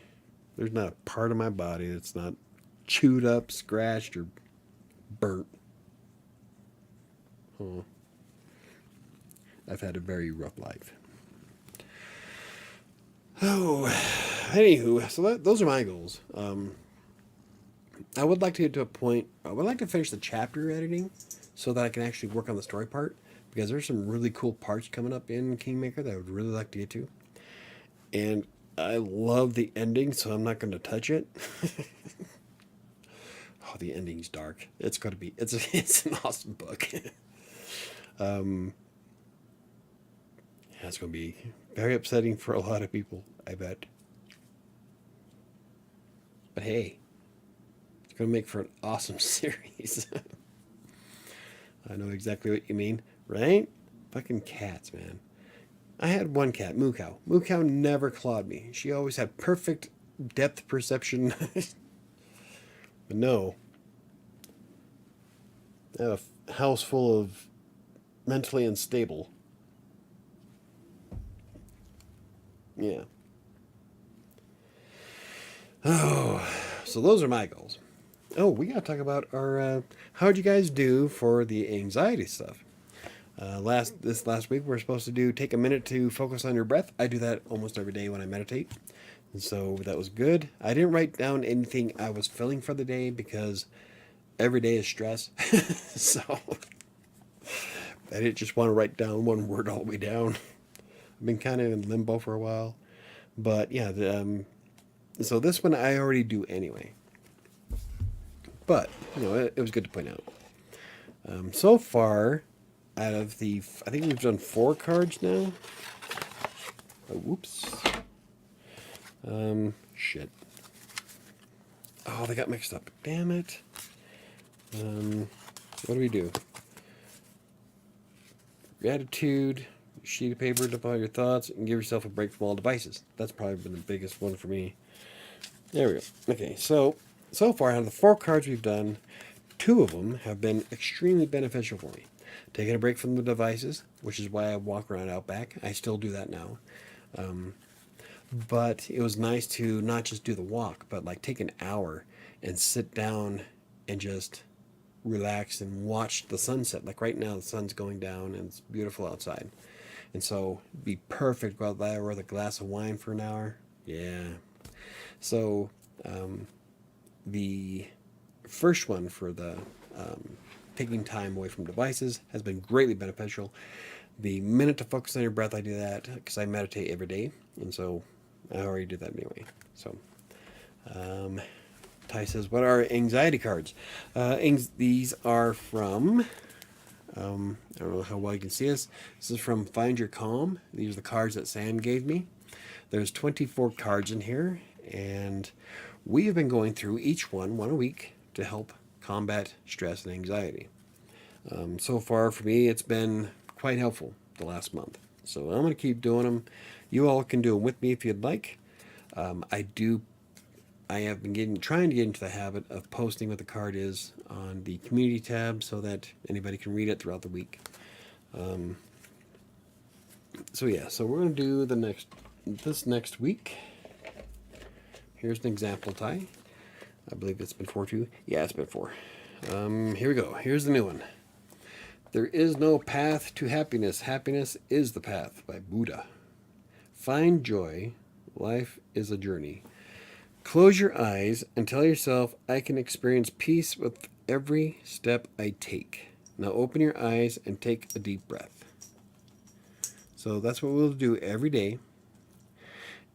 there's not a part of my body that's not chewed up, scratched, or burnt. Oh, I've had a very rough life. Oh, anywho, so those are my goals. I would like to get to a point, I would like to finish the chapter editing so that I can actually work on the story part, because there's some really cool parts coming up in Kingmaker that I would really like to get to. And I love the ending, so I'm not going to touch it. Oh, the ending's dark. It's going to be, it's an awesome book. Yeah, it's going to be very upsetting for a lot of people, I bet. But hey, it's going to make for an awesome series. I know exactly what you mean, right? Fucking cats, man. I had one cat, Moo Cow. Moo Cow never clawed me. She always had perfect depth perception. But no. I have a house full of mentally unstable. Yeah. Oh, so those are my goals. Oh, we got to talk about our how'd you guys do for the anxiety stuff? This last week we're supposed to take a minute to focus on your breath. I do that almost every day when I meditate, and so that was good. I didn't write down anything I was feeling for the day because every day is stress. So I didn't just want to write down one word all the way down. I've been kind of in limbo for a while, but yeah. So this one I already do anyway. But it was good to point out. So far, out of I think we've done 4 cards now. Oh, whoops. Shit. Oh, they got mixed up. Damn it. What do we do? Gratitude, sheet of paper to all your thoughts, and give yourself a break from all devices. That's probably been the biggest one for me. There we go. Okay, so far out of the 4 cards we've done, 2 of them have been extremely beneficial for me. Taking a break from the devices, which is why I walk around out back. I still do that now. But it was nice to not just do the walk, but like take an hour and sit down and just relax and watch the sunset. Like right now, the sun's going down and it's beautiful outside. And so it'd be perfect to go out there with a glass of wine for an hour. Yeah. So the first one for the taking time away from devices has been greatly beneficial. The minute to focus on your breath, I do that because I meditate every day. And so I already did that anyway. So Ty says, what are anxiety cards? These are from, I don't know how well you can see this. This is from Find Your Calm. These are the cards that Sam gave me. There's 24 cards in here, and we have been going through each one a week to help combat stress and anxiety. So far for me, it's been quite helpful the last month. So I'm going to keep doing them. You all can do them with me if you'd like. I have been trying to get into the habit of posting what the card is on the community tab so that anybody can read it throughout the week. So we're going to do this next week. Here's an example, Ty. I believe it's been 4 too. Yeah, it's been 4. Here we go. Here's the new one. There is no path to happiness. Happiness is the path, by Buddha. Find joy. Life is a journey. Close your eyes and tell yourself, I can experience peace with every step I take. Now open your eyes and take a deep breath. So that's what we'll do every day,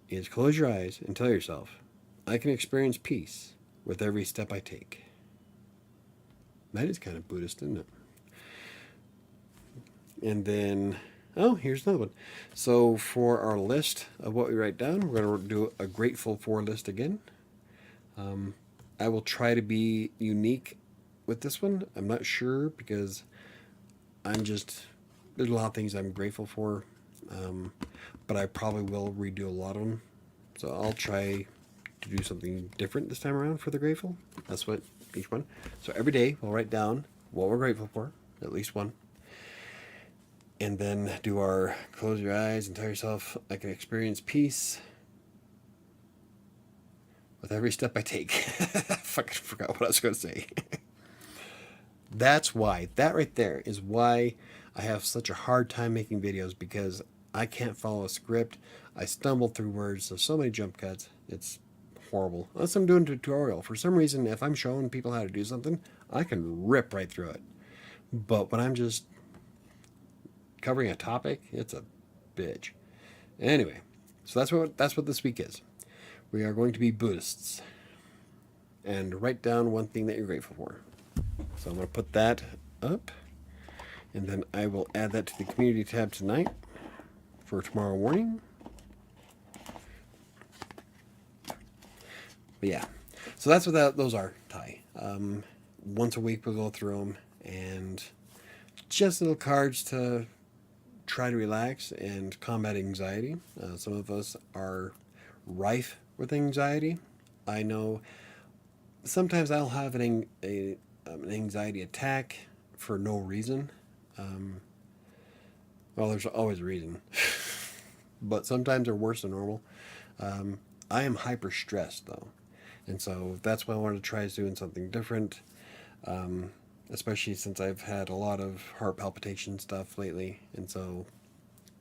is close your eyes and tell yourself, I can experience peace with every step I take. That is kind of Buddhist, isn't it? And then, here's another one. So for our list of what we write down, we're going to do a grateful for list again. I will try to be unique with this one. I'm not sure because there's a lot of things I'm grateful for, but I probably will redo a lot of them. So I'll try to do something different this time around for the grateful. That's what each one. So every day we'll write down what we're grateful for, at least one. And then do our close your eyes and tell yourself, I can experience peace with every step I take. I fucking forgot what I was going to say. That right there is why I have such a hard time making videos, because I can't follow a script. I stumble through words. There's so many jump cuts. It's horrible. Unless I'm doing a tutorial. For some reason, if I'm showing people how to do something, I can rip right through it. But when I'm just covering a topic, it's a bitch. Anyway, so that's what this week is. We are going to be Buddhists and write down one thing that you're grateful for. So I'm going to put that up, and then I will add that to the community tab tonight for tomorrow morning. But yeah, so that's what those are, Ty. Once a week we'll go through them, and just little cards to try to relax and combat anxiety. Some of us are rife with anxiety. I know sometimes I'll have an anxiety attack for no reason. Well, there's always a reason, but sometimes they're worse than normal. I am hyper stressed though, And so that's why I wanted to try is doing something different, especially since I've had a lot of heart palpitation stuff lately. And so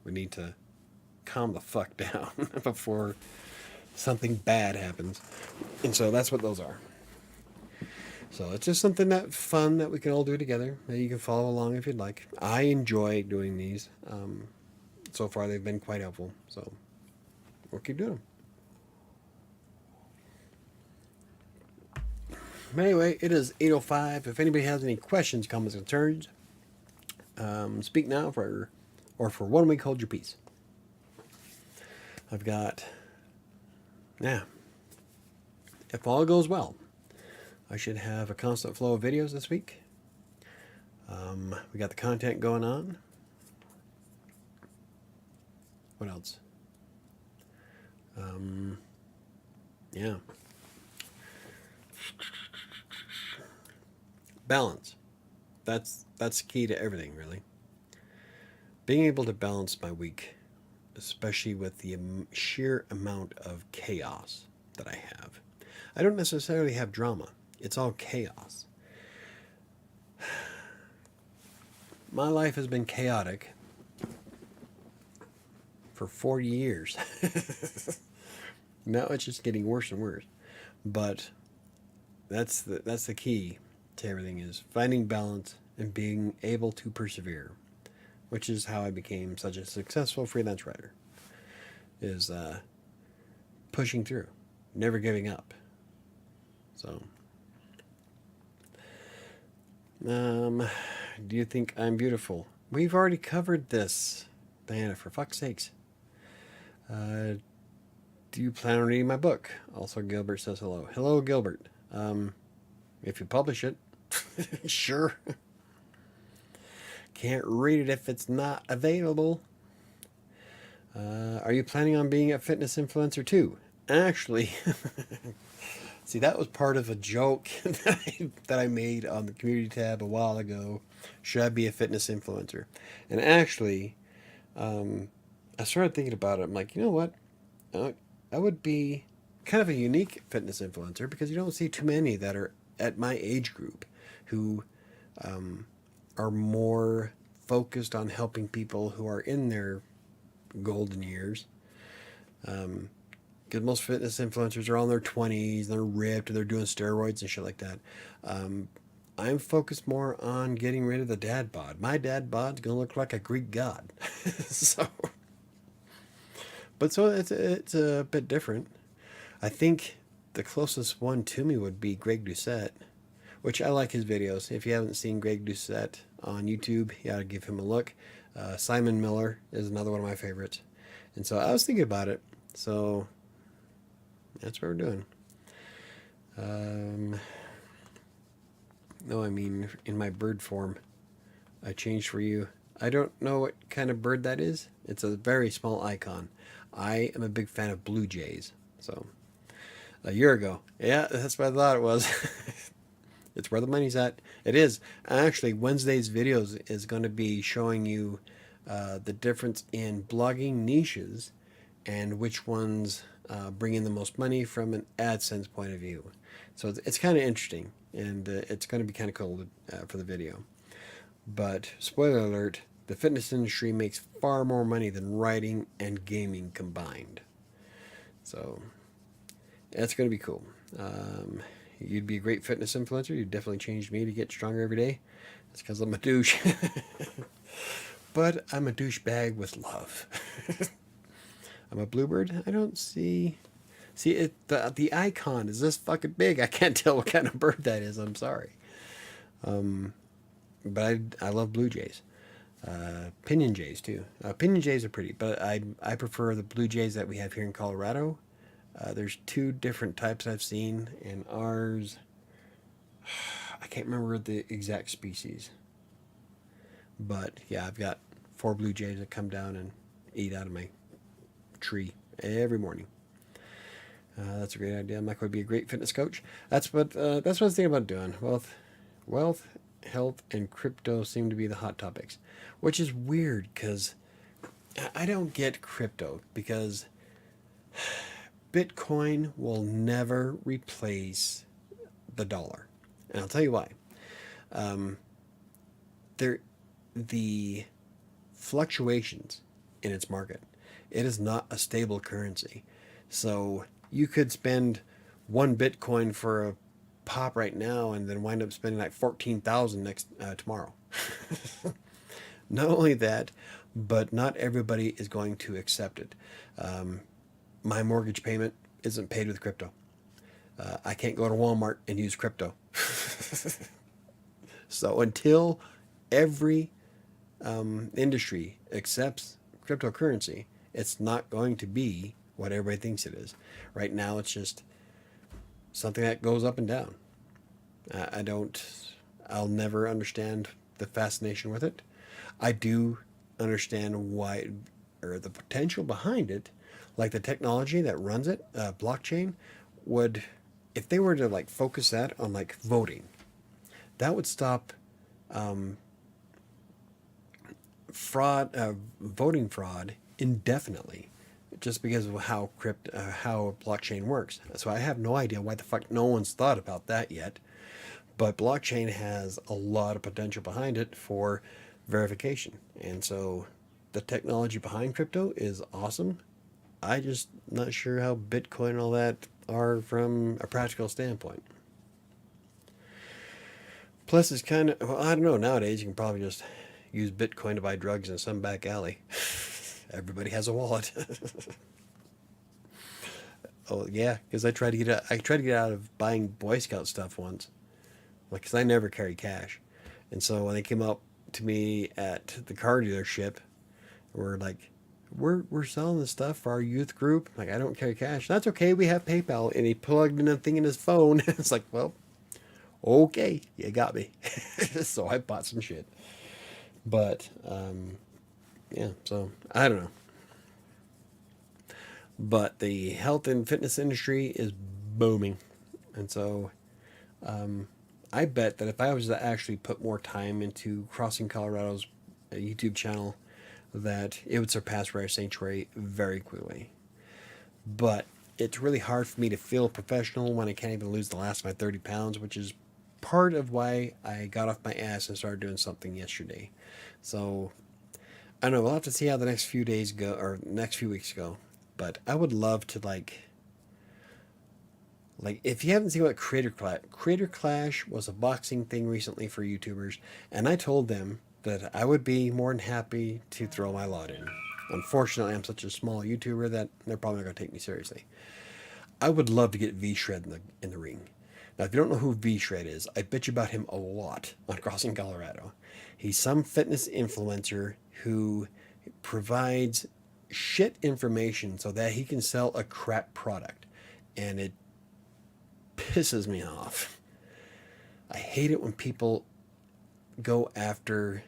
we need to calm the fuck down before something bad happens. And so that's what those are. So it's just something that fun that we can all do together, that you can follow along if you'd like. I enjoy doing these. So far they've been quite helpful. So we'll keep doing them. Anyway, it is 8:05. If anybody has any questions, comments, concerns, speak now for 1 week, hold your peace. I've got, if all goes well, I should have a constant flow of videos this week. We got the content going on. What else? Yeah. Balance. That's key to everything, really. Being able to balance my week, especially with the sheer amount of chaos that I have. I don't necessarily have drama. It's all chaos. My life has been chaotic for 40 years. Now it's just getting worse and worse. But that's the key to everything, is finding balance and being able to persevere, which is how I became such a successful freelance writer, is pushing through, never giving up. So, do you think I'm beautiful? We've already covered this, Diana, for fuck's sakes. Do you plan on reading my book? Also, Gilbert says hello. Hello, Gilbert. If you publish it, sure. Can't read it if it's not available. Are you planning on being a fitness influencer too? Actually, see, that was part of a joke that I made on the community tab a while ago. Should I be a fitness influencer? And actually, I started thinking about it. I'm like, you know what? I would be kind of a unique fitness influencer, because you don't see too many that are at my age group who are more focused on helping people who are in their golden years. Because most fitness influencers are all in their 20s, they're ripped, and they're doing steroids and shit like that. I'm focused more on getting rid of the dad bod. My dad bod's gonna look like a Greek god. So it's a bit different. I think the closest one to me would be Greg Doucette, which I like his videos. If you haven't seen Greg Doucette on YouTube, you ought to give him a look. Simon Miller is another one of my favorites. And so I was thinking about it. So that's what we're doing. No, I mean, in my bird form, I changed for you. I don't know what kind of bird that is. It's a very small icon. I am a big fan of blue jays. So, a year ago. Yeah, that's what I thought it was. It's where the money's at. It is. Actually, Wednesday's videos is going to be showing you the difference in blogging niches and which ones bring in the most money from an AdSense point of view. So it's kind of interesting, and it's going to be kind of cool for the video. But spoiler alert, the fitness industry makes far more money than writing and gaming combined. So that's going to be cool. You'd be a great fitness influencer. You definitely changed me to get stronger every day. That's because I'm a douche. But I'm a douchebag with love. I'm a bluebird. I don't see... See, the icon is this fucking big. I can't tell what kind of bird that is. I'm sorry. But I love blue jays. Pinion jays, too. Pinion jays are pretty, but I prefer the blue jays that we have here in Colorado. There's two different types I've seen, and ours... I can't remember the exact species. But, yeah, I've got 4 blue jays that come down and eat out of my tree every morning. That's a great idea. Mike would be a great fitness coach. That's what I was thinking about doing. Wealth, health, and crypto seem to be the hot topics, which is weird because I don't get crypto, because Bitcoin will never replace the dollar. And I'll tell you why. Um, there, the fluctuations in its market. It is not a stable currency. So you could spend one Bitcoin for a pop right now and then wind up spending like 14,000 next tomorrow. Not only that, but not everybody is going to accept it. My mortgage payment isn't paid with crypto. I can't go to Walmart and use crypto. So until every industry accepts cryptocurrency, it's not going to be what everybody thinks it is. Right now, it's just something that goes up and down. I'll never understand the fascination with it. I do understand why, or the potential behind it, like the technology that runs it, blockchain, would, if they were to like focus that on like voting, that would stop voting fraud indefinitely, just because of how blockchain works. So I have no idea why the fuck no one's thought about that yet. But blockchain has a lot of potential behind it for verification, and so the technology behind crypto is awesome. I just not sure how Bitcoin and all that are from a practical standpoint. Plus, it's kind of, well, I don't know, nowadays you can probably just use Bitcoin to buy drugs in some back alley. Everybody has a wallet. Oh yeah, because I tried to get out of buying Boy Scout stuff once, like, because I never carry cash, and so when they came up to me at the car dealership, we're like, we're selling this stuff for our youth group. Like, I don't carry cash. That's okay. We have PayPal, and he plugged in a thing in his phone. It's like, well, okay, you got me. So I bought some shit. But yeah, so I don't know. But the health and fitness industry is booming, and so I bet that if I was to actually put more time into Crossing Colorado's YouTube channel, that it would surpass WriterSanctuary very quickly. But it's really hard for me to feel professional when I can't even lose the last of my 30 pounds, which is part of why I got off my ass and started doing something yesterday. So I don't know. We'll have to see how the next few days go, or next few weeks go. But I would love to like if you haven't seen what Creator Clash was a boxing thing recently for YouTubers, and I told them that I would be more than happy to throw my lot in. Unfortunately, I'm such a small YouTuber that they're probably not going to take me seriously. I would love to get V-Shred in the ring. Now, if you don't know who V-Shred is, I bet you about him a lot on Crossing Colorado. He's some fitness influencer who provides shit information so that he can sell a crap product. And it pisses me off. I hate it when people go after...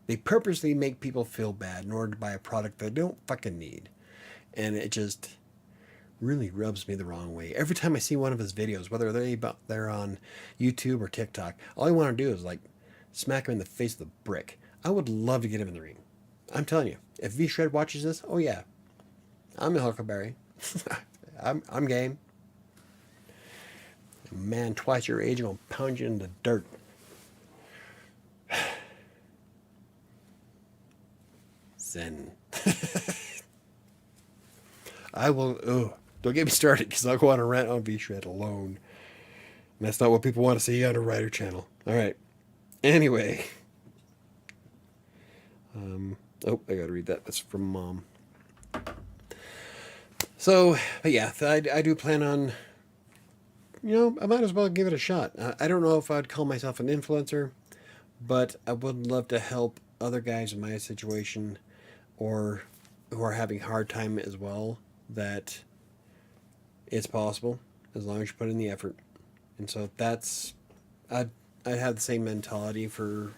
They purposely make people feel bad in order to buy a product they don't fucking need. And it just really rubs me the wrong way. Every time I see one of his videos, whether they're on YouTube or TikTok, all I want to do is like smack him in the face with a brick. I would love to get him in the ring. I'm telling you, if V-Shred watches this, oh yeah, I'm a Huckleberry. I'm game. Man, twice your age, I'm gonna pound you in the dirt. Zen. I will. Oh, don't get me started, because I'll go on a rant on V-Shred alone. And that's not what people want to see on a writer channel. All right. Anyway. Oh, I gotta read that. That's from Mom. So, but yeah, I do plan on, I might as well give it a shot. I don't know if I'd call myself an influencer, but I would love to help other guys in my situation, or who are having a hard time as well, that it's possible as long as you put in the effort. And so I have the same mentality for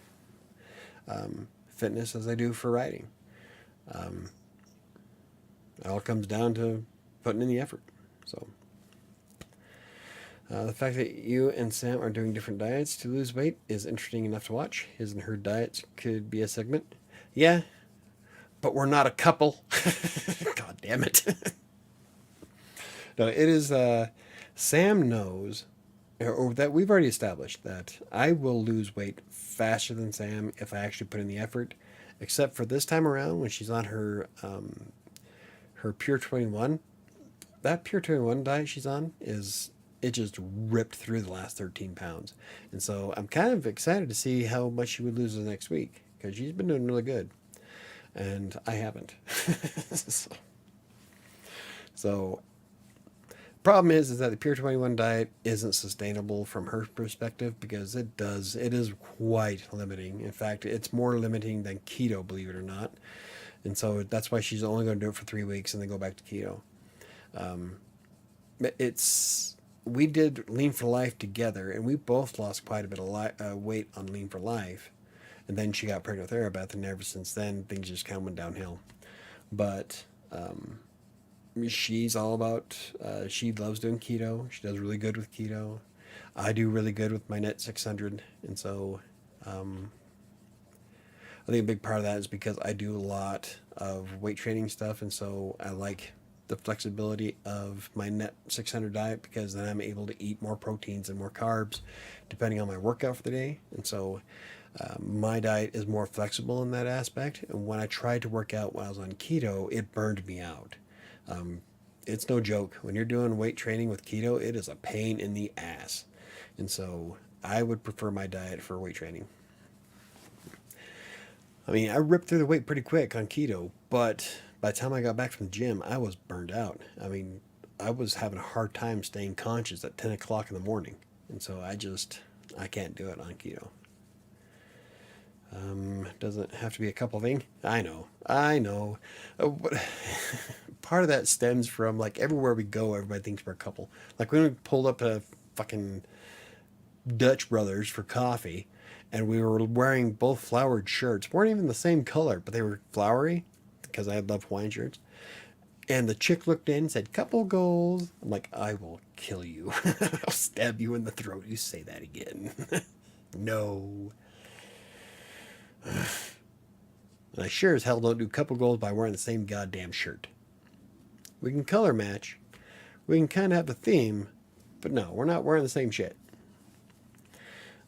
fitness as I do for writing. It all comes down to putting in the effort. So the fact that you and Sam are doing different diets to lose weight is interesting enough to watch. His and her diets could be a segment. Yeah, but we're not a couple. God damn it. No, it is, Sam knows, or that we've already established that I will lose weight faster than Sam if I actually put in the effort, except for this time around when she's on her Pure 21. That Pure 21 diet she's on it just ripped through the last 13 pounds. And so I'm kind of excited to see how much she would lose the next week because she's been doing really good. And I haven't. so problem is that the Pure 21 diet isn't sustainable from her perspective because it is quite limiting. In fact, it's more limiting than keto, believe it or not. And so that's why she's only going to do it for 3 weeks and then go back to keto. We did Lean for Life together, and we both lost quite a bit of weight on Lean for Life. And then she got pregnant with Arabeth, and ever since then, things just kind of went downhill. But she's all about, she loves doing keto. She does really good with keto. I do really good with my Net 600. And so I think a big part of that is because I do a lot of weight training stuff. And so I like the flexibility of my Net 600 diet because then I'm able to eat more proteins and more carbs depending on my workout for the day. And so my diet is more flexible in that aspect. And when I tried to work out when I was on keto, it burned me out. It's no joke. When you're doing weight training with keto, it is a pain in the ass. And so I would prefer my diet for weight training. I mean, I ripped through the weight pretty quick on keto, but by the time I got back from the gym, I was burned out. I mean, I was having a hard time staying conscious at 10 o'clock in the morning. And so I can't do it on keto. Doesn't have to be a couple thing. I know. Part of that stems from like everywhere we go, everybody thinks we're a couple. Like when we pulled up a fucking Dutch Brothers for coffee, and we were wearing both flowered shirts. Weren't even the same color, but they were flowery because I love Hawaiian shirts. And the chick looked in and said, "Couple goals." I'm like, I will kill you. I'll stab you in the throat. You say that again. No. And I sure as hell don't do couple goals by wearing the same goddamn shirt. We can color match. We can kind of have the theme, but no, we're not wearing the same shit.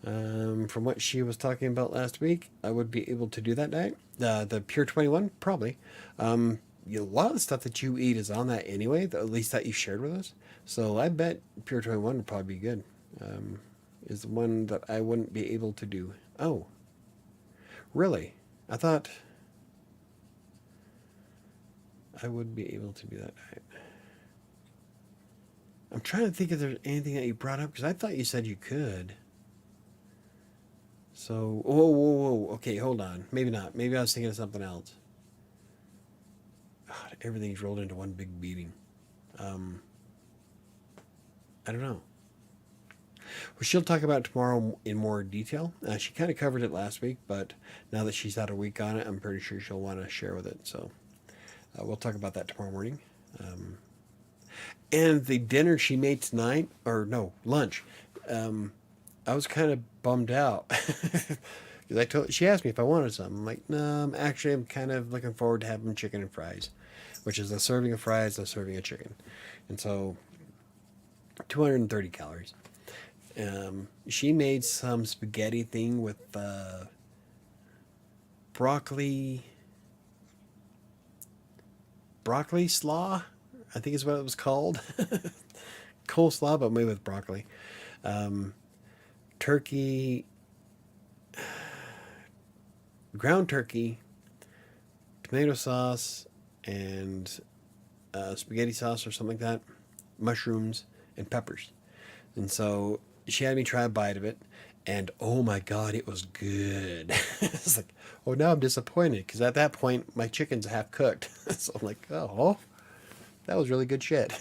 From what she was talking about last week, I would be able to do that diet. The Pure 21, probably. A lot of the stuff that you eat is on that anyway, at least that you shared with us. So I bet Pure 21 would probably be good. Is the one that I wouldn't be able to do. Oh, really? I thought I would be able to do that diet. I'm trying to think if there's anything that you brought up, because I thought you said you could. So, whoa. Okay, hold on. Maybe not. Maybe I was thinking of something else. God, everything's rolled into one big beating. I don't know. Well, she'll talk about it tomorrow in more detail. She kind of covered it last week, but now that she's had a week on it, I'm pretty sure she'll want to share with it. So we'll talk about that tomorrow morning. And the dinner she made tonight, or no, lunch, I was kind of bummed out. Because she asked me if I wanted something. I'm like, no, I'm kind of looking forward to having chicken and fries, which is a serving of fries, a serving of chicken. And so 230 calories. She made some spaghetti thing with broccoli slaw, I think is what it was called. Coleslaw, but made with broccoli. Turkey, ground turkey, tomato sauce, and spaghetti sauce or something like that, mushrooms, and peppers. And so she had me try a bite of it, and oh my God, it was good. It's like, oh, now I'm disappointed, because at that point, my chicken's half cooked. So I'm like, oh, that was really good shit.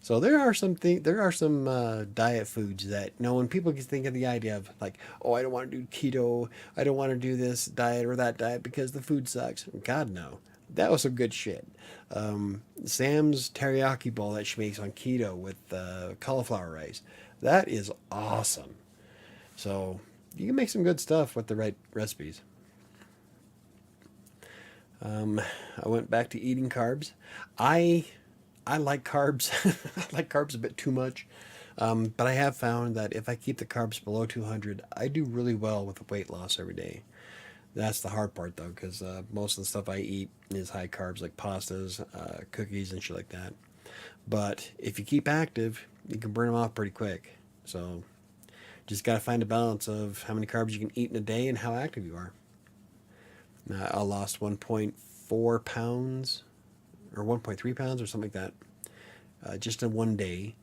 So there are some diet foods that, when people think of the idea of like, oh, I don't want to do keto, I don't want to do this diet or that diet because the food sucks. God, no. That was some good shit. Sam's teriyaki bowl that she makes on keto with cauliflower rice. That is awesome. So you can make some good stuff with the right recipes. I went back to eating carbs. I I like carbs. I like carbs a bit too much. But I have found that if I keep the carbs below 200, I do really well with weight loss every day. That's the hard part though, because most of the stuff I eat is high carbs, like pastas, cookies, and shit like that. But if you keep active, you can burn them off pretty quick. So just got to find a balance of how many carbs you can eat in a day and how active you are. I lost 1.4 pounds or 1.3 pounds or something like that just in one day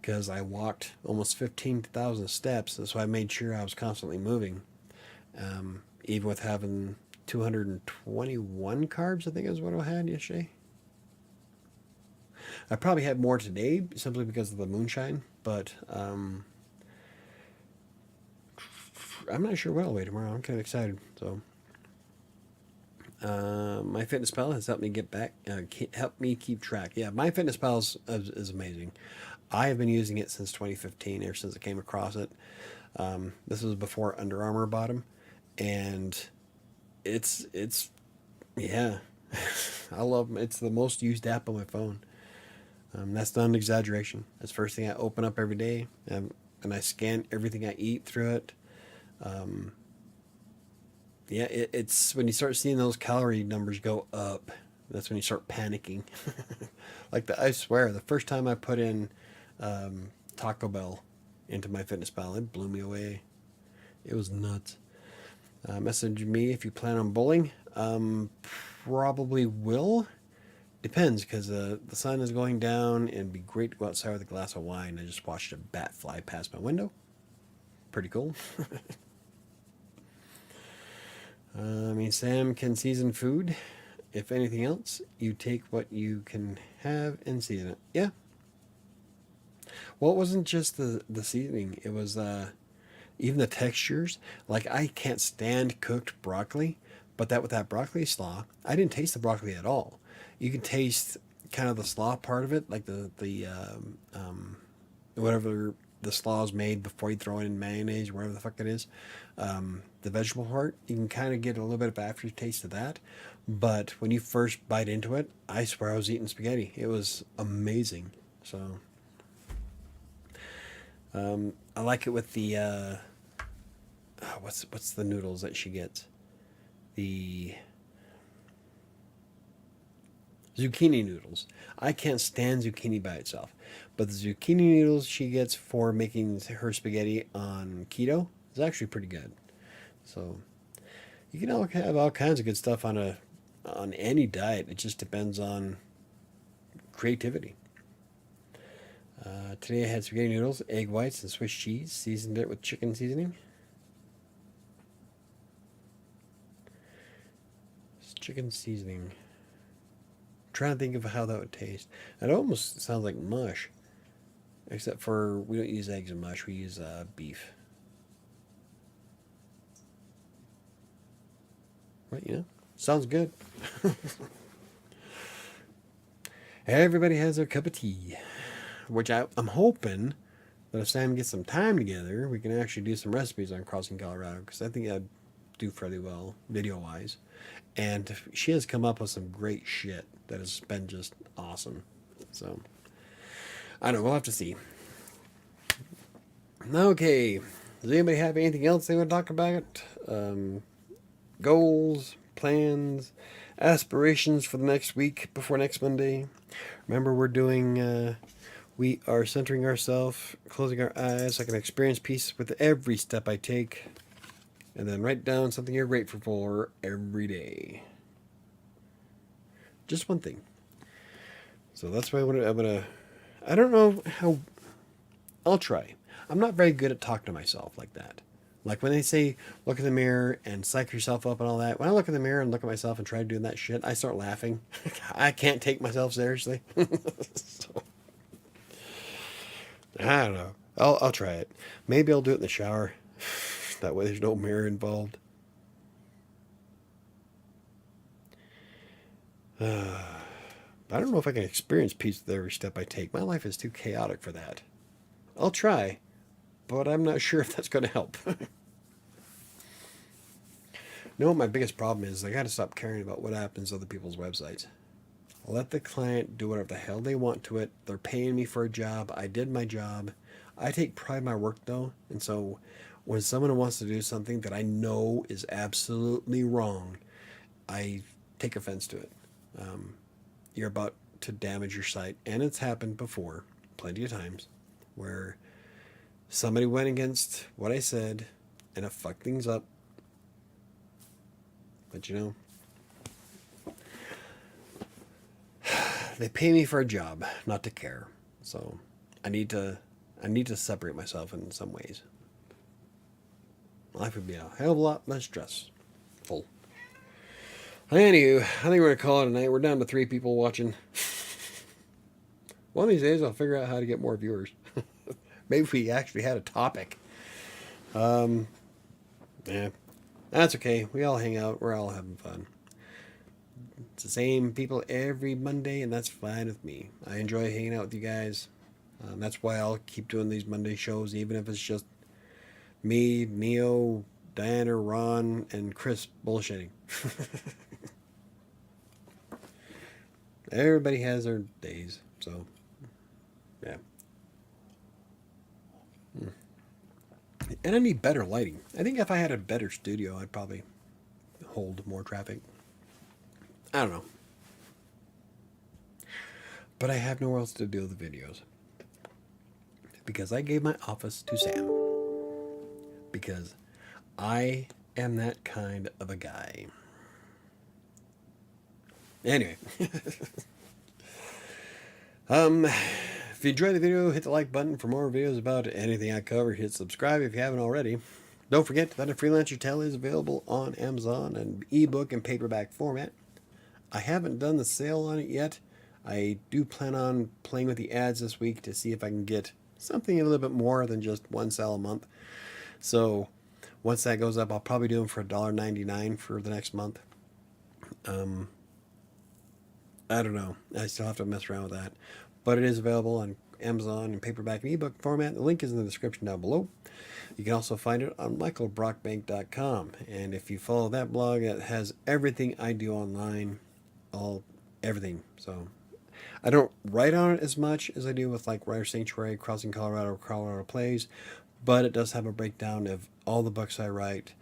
because I walked almost 15,000 steps. So I made sure I was constantly moving, even with having 221 carbs, I think is what I had yesterday. I probably had more today simply because of the moonshine, but I'm not sure what I'll weigh tomorrow. I'm kind of excited. So my fitness pal has helped me get back, help me keep track. Yeah, my fitness pal is amazing. I have been using it since 2015, ever since I came across it. This was before Under Armour bought them, and it's yeah, I love them. It's the most used app on my phone. That's not an exaggeration. That's the first thing I open up every day, and I scan everything I eat through it. Um, yeah, it's when you start seeing those calorie numbers go up, that's when you start panicking. I swear, the first time I put in Taco Bell into my fitness pal, it blew me away. It was nuts. Message me if you plan on bowling. Probably will. Depends, because the sun is going down, and it'd be great to go outside with a glass of wine. I just watched a bat fly past my window. Pretty cool. Sam can season food. If anything else, you take what you can have and season it. Yeah. Well, it wasn't just the seasoning. It was even the textures. Like, I can't stand cooked broccoli, but with that broccoli slaw, I didn't taste the broccoli at all. You can taste kind of the slaw part of it, like whatever the slaw is made before you throw it in mayonnaise, whatever the fuck it is. The vegetable part, you can kind of get a little bit of aftertaste of that. But when you first bite into it, I swear I was eating spaghetti. It was amazing. So I like it with the what's the noodles that she gets? The zucchini noodles. I can't stand zucchini by itself, but the zucchini noodles she gets for making her spaghetti on keto is actually pretty good. So you can have all kinds of good stuff on any diet. It just depends on creativity. Today I had spaghetti noodles, egg whites, and Swiss cheese. Seasoned it with chicken seasoning. It's chicken seasoning. Trying to think of how that would taste. It almost sounds like mush, except for we don't use eggs in mush. We use beef. Right, sounds good. Everybody has their cup of tea, which I'm hoping that if Sam gets some time together, we can actually do some recipes on Crossing Colorado, because I think I'd do fairly well video-wise. And she has come up with some great shit that has been just awesome. So, I don't know. We'll have to see. Okay. Does anybody have anything else they want to talk about? Goals, plans, aspirations for the next week before next Monday. Remember, we are centering ourselves, closing our eyes. I can experience peace with every step I take. And then write down something you're grateful for every day. Just one thing. So that's why I don't know how, I'll try. I'm not very good at talking to myself like that. Like when they say, look in the mirror and psych yourself up and all that. When I look in the mirror and look at myself and try doing that shit, I start laughing. I can't take myself seriously. So, I don't know. I'll try it. Maybe I'll do it in the shower. That way there's no mirror involved. I don't know if I can experience peace with every step I take. My life is too chaotic for that. I'll try, but I'm not sure if that's going to help. You know what my biggest problem is? I got to stop caring about what happens to other people's websites. Let the client do whatever the hell they want to it. They're paying me for a job. I did my job. I take pride in my work though, and so when someone wants to do something that I know is absolutely wrong, I take offense to it. You're about to damage your site, and it's happened before, plenty of times, where somebody went against what I said, and it fucked things up. But you know, they pay me for a job, not to care. So I need to separate myself in some ways. Life would be a hell of a lot less stressful. Anywho, I think we're gonna call it a night. We're down to 3 people watching. One of these days, I'll figure out how to get more viewers. Maybe we actually had a topic. Yeah, that's okay. We all hang out. We're all having fun. It's the same people every Monday, and that's fine with me. I enjoy hanging out with you guys. That's why I'll keep doing these Monday shows, even if it's just me, Neo, Diana, Ron, and Chris bullshitting. Everybody has their days, so yeah. And I need better lighting. I think if I had a better studio, I'd probably hold more traffic. I don't know. But I have nowhere else to do the videos. Because I gave my office to Sam. Because I am that kind of a guy. Anyway. If you enjoyed the video, hit the like button. For more videos about anything I cover, hit subscribe if you haven't already. Don't forget that a Freelancer Tale is available on Amazon in ebook and paperback format. I haven't done the sale on it yet. I do plan on playing with the ads this week to see if I can get something a little bit more than just one sale a month. So once that goes up, I'll probably do them for $1.99 for the next month. I don't know. I still have to mess around with that. But it is available on Amazon in paperback and ebook format. The link is in the description down below. You can also find it on michaelbrockbank.com. And if you follow that blog, it has everything I do online. Everything. So I don't write on it as much as I do with like WriterSanctuary, Crossing Colorado, Colorado Plays. But it does have a breakdown of all the books I write,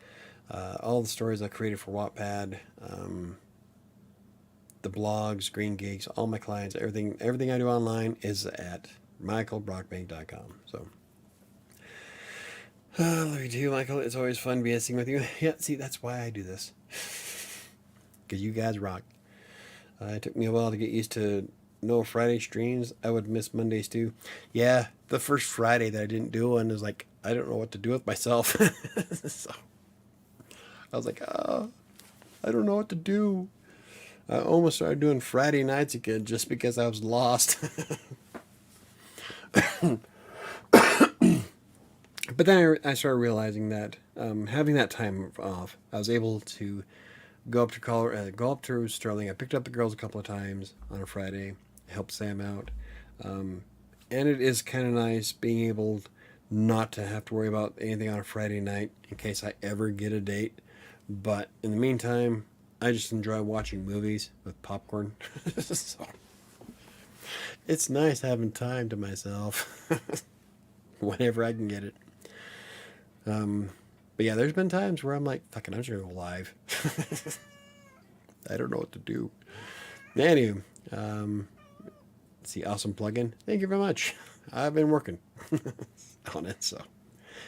all the stories I created for Wattpad, the blogs, Green Geeks, all my clients, everything I do online is at michaelbrockbank.com. So, love you too, Michael. It's always fun BSing with you. Yeah, see, that's why I do this. Because you guys rock. It took me a while to get used to no Friday streams. I would miss Mondays too. Yeah, the first Friday that I didn't do one was like, I don't know what to do with myself. So, I was like, oh, I don't know what to do. I almost started doing Friday nights again just because I was lost. But then I started realizing that having that time off, I was able to go up to Sterling. I picked up the girls a couple of times on a Friday, helped Sam out, and it is kind of nice being able not to have to worry about anything on a Friday night in case I ever get a date. But in the meantime, I just enjoy watching movies with popcorn. So, it's nice having time to myself whenever I can get it. But yeah, there's been times where I'm like, fucking, I'm just gonna go live. I don't know what to do. Anyway, let's see, awesome plugin. Thank you very much. I've been working on it, so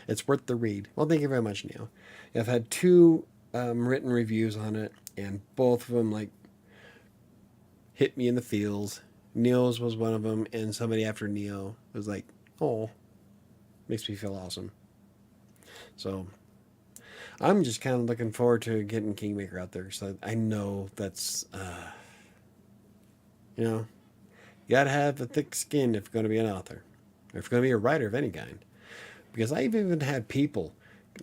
it's worth the read. Well, thank you very much, Neil. I've had 2 written reviews on it, and both of them like hit me in the feels. Neil's was one of them, and somebody after Neil was like, oh, makes me feel awesome. So I'm just kind of looking forward to getting Kingmaker out there. So I know that's, you gotta have a thick skin if you're going to be an author, or if you're going to be a writer of any kind. Because I've even had people,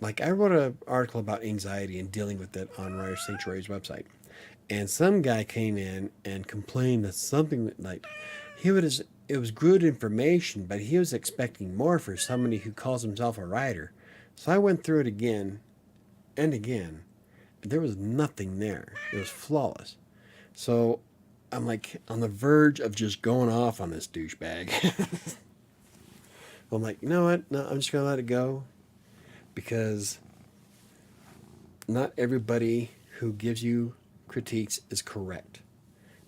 like I wrote an article about anxiety and dealing with it on WriterSanctuary's website. And some guy came in and complained that something like, it was good information, but he was expecting more for somebody who calls himself a writer. So I went through it again and again, there was nothing there. It was flawless. So I'm like on the verge of just going off on this douchebag. I'm like, you know what? No, I'm just going to let it go, because not everybody who gives you critiques is correct.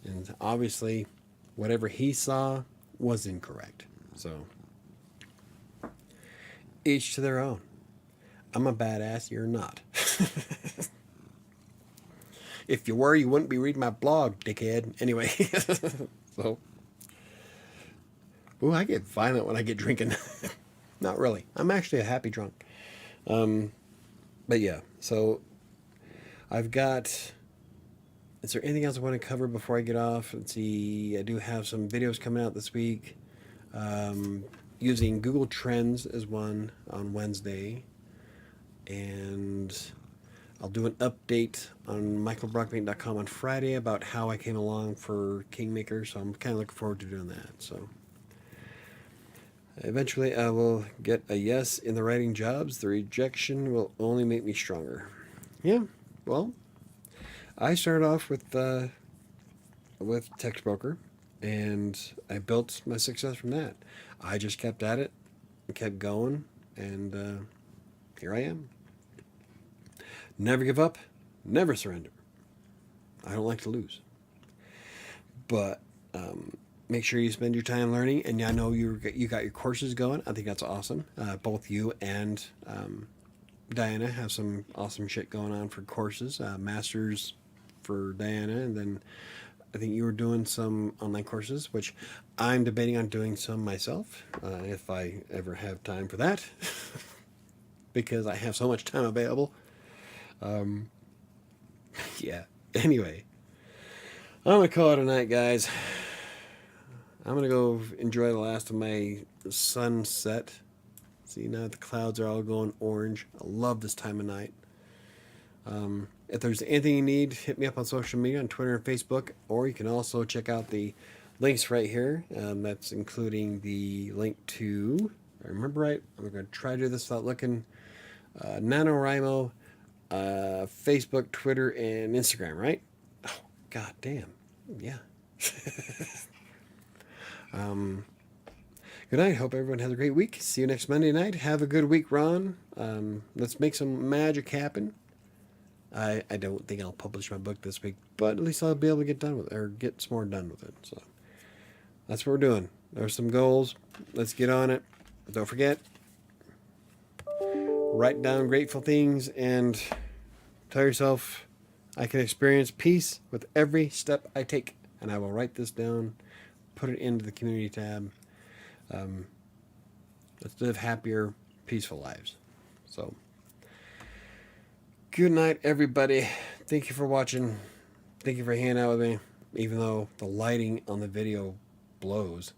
And obviously, whatever he saw was incorrect. So, each to their own. I'm a badass, you're not. If you were, you wouldn't be reading my blog, dickhead. Anyway, so. Ooh, I get violent when I get drinking. Not really. I'm actually a happy drunk. But yeah, so I've got. Is there anything else I want to cover before I get off? Let's see. I do have some videos coming out this week. Using Google Trends as one on Wednesday. And I'll do an update on michaelbrockpaint.com on Friday about how I came along for Kingmaker. So I'm kind of looking forward to doing that. So eventually I will get a yes in the writing jobs. The rejection will only make me stronger. Yeah, well, I started off with Text Broker, and I built my success from that. I just kept at it, kept going, and here I am. Never give up, never surrender. I don't like to lose. But make sure you spend your time learning, and I know you got your courses going. I think that's awesome. Both you and Diana have some awesome shit going on for courses. Masters for Diana, and then I think you were doing some online courses, which I'm debating on doing some myself, if I ever have time for that, because I have so much time available. Yeah. Anyway, I'm gonna call it a night, guys. I'm gonna go enjoy the last of my sunset. See, now the clouds are all going orange. I love this time of night. If there's anything you need, hit me up on social media, on Twitter and Facebook, or you can also check out the links right here. That's including the link to, if I remember right, I'm going to try to do this without looking, NaNoWriMo, Facebook, Twitter, and Instagram, right? Oh, god damn. Yeah. Good night. Hope everyone has a great week. See you next Monday night. Have a good week, Ron. Let's make some magic happen. I don't think I'll publish my book this week, but at least I'll be able to get done with it, or get some more done with it. So that's what we're doing. There's some goals. Let's get on it. Don't forget, write down grateful things and tell yourself, I can experience peace with every step I take. And I will write this down, put it into the community tab. Let's live happier, peaceful lives. So, good night, everybody. Thank you for watching. Thank you for hanging out with me, even though the lighting on the video blows.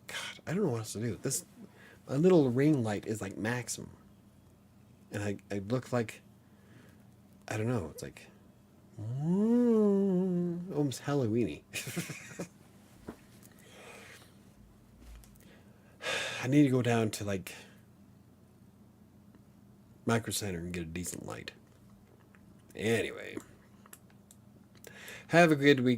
God, I don't know what else to do. My little ring light is like maximum. And I look like, I don't know, it's like, almost Halloween-y. I need to go down to like Micro Center and get a decent light. Anyway, have a good week.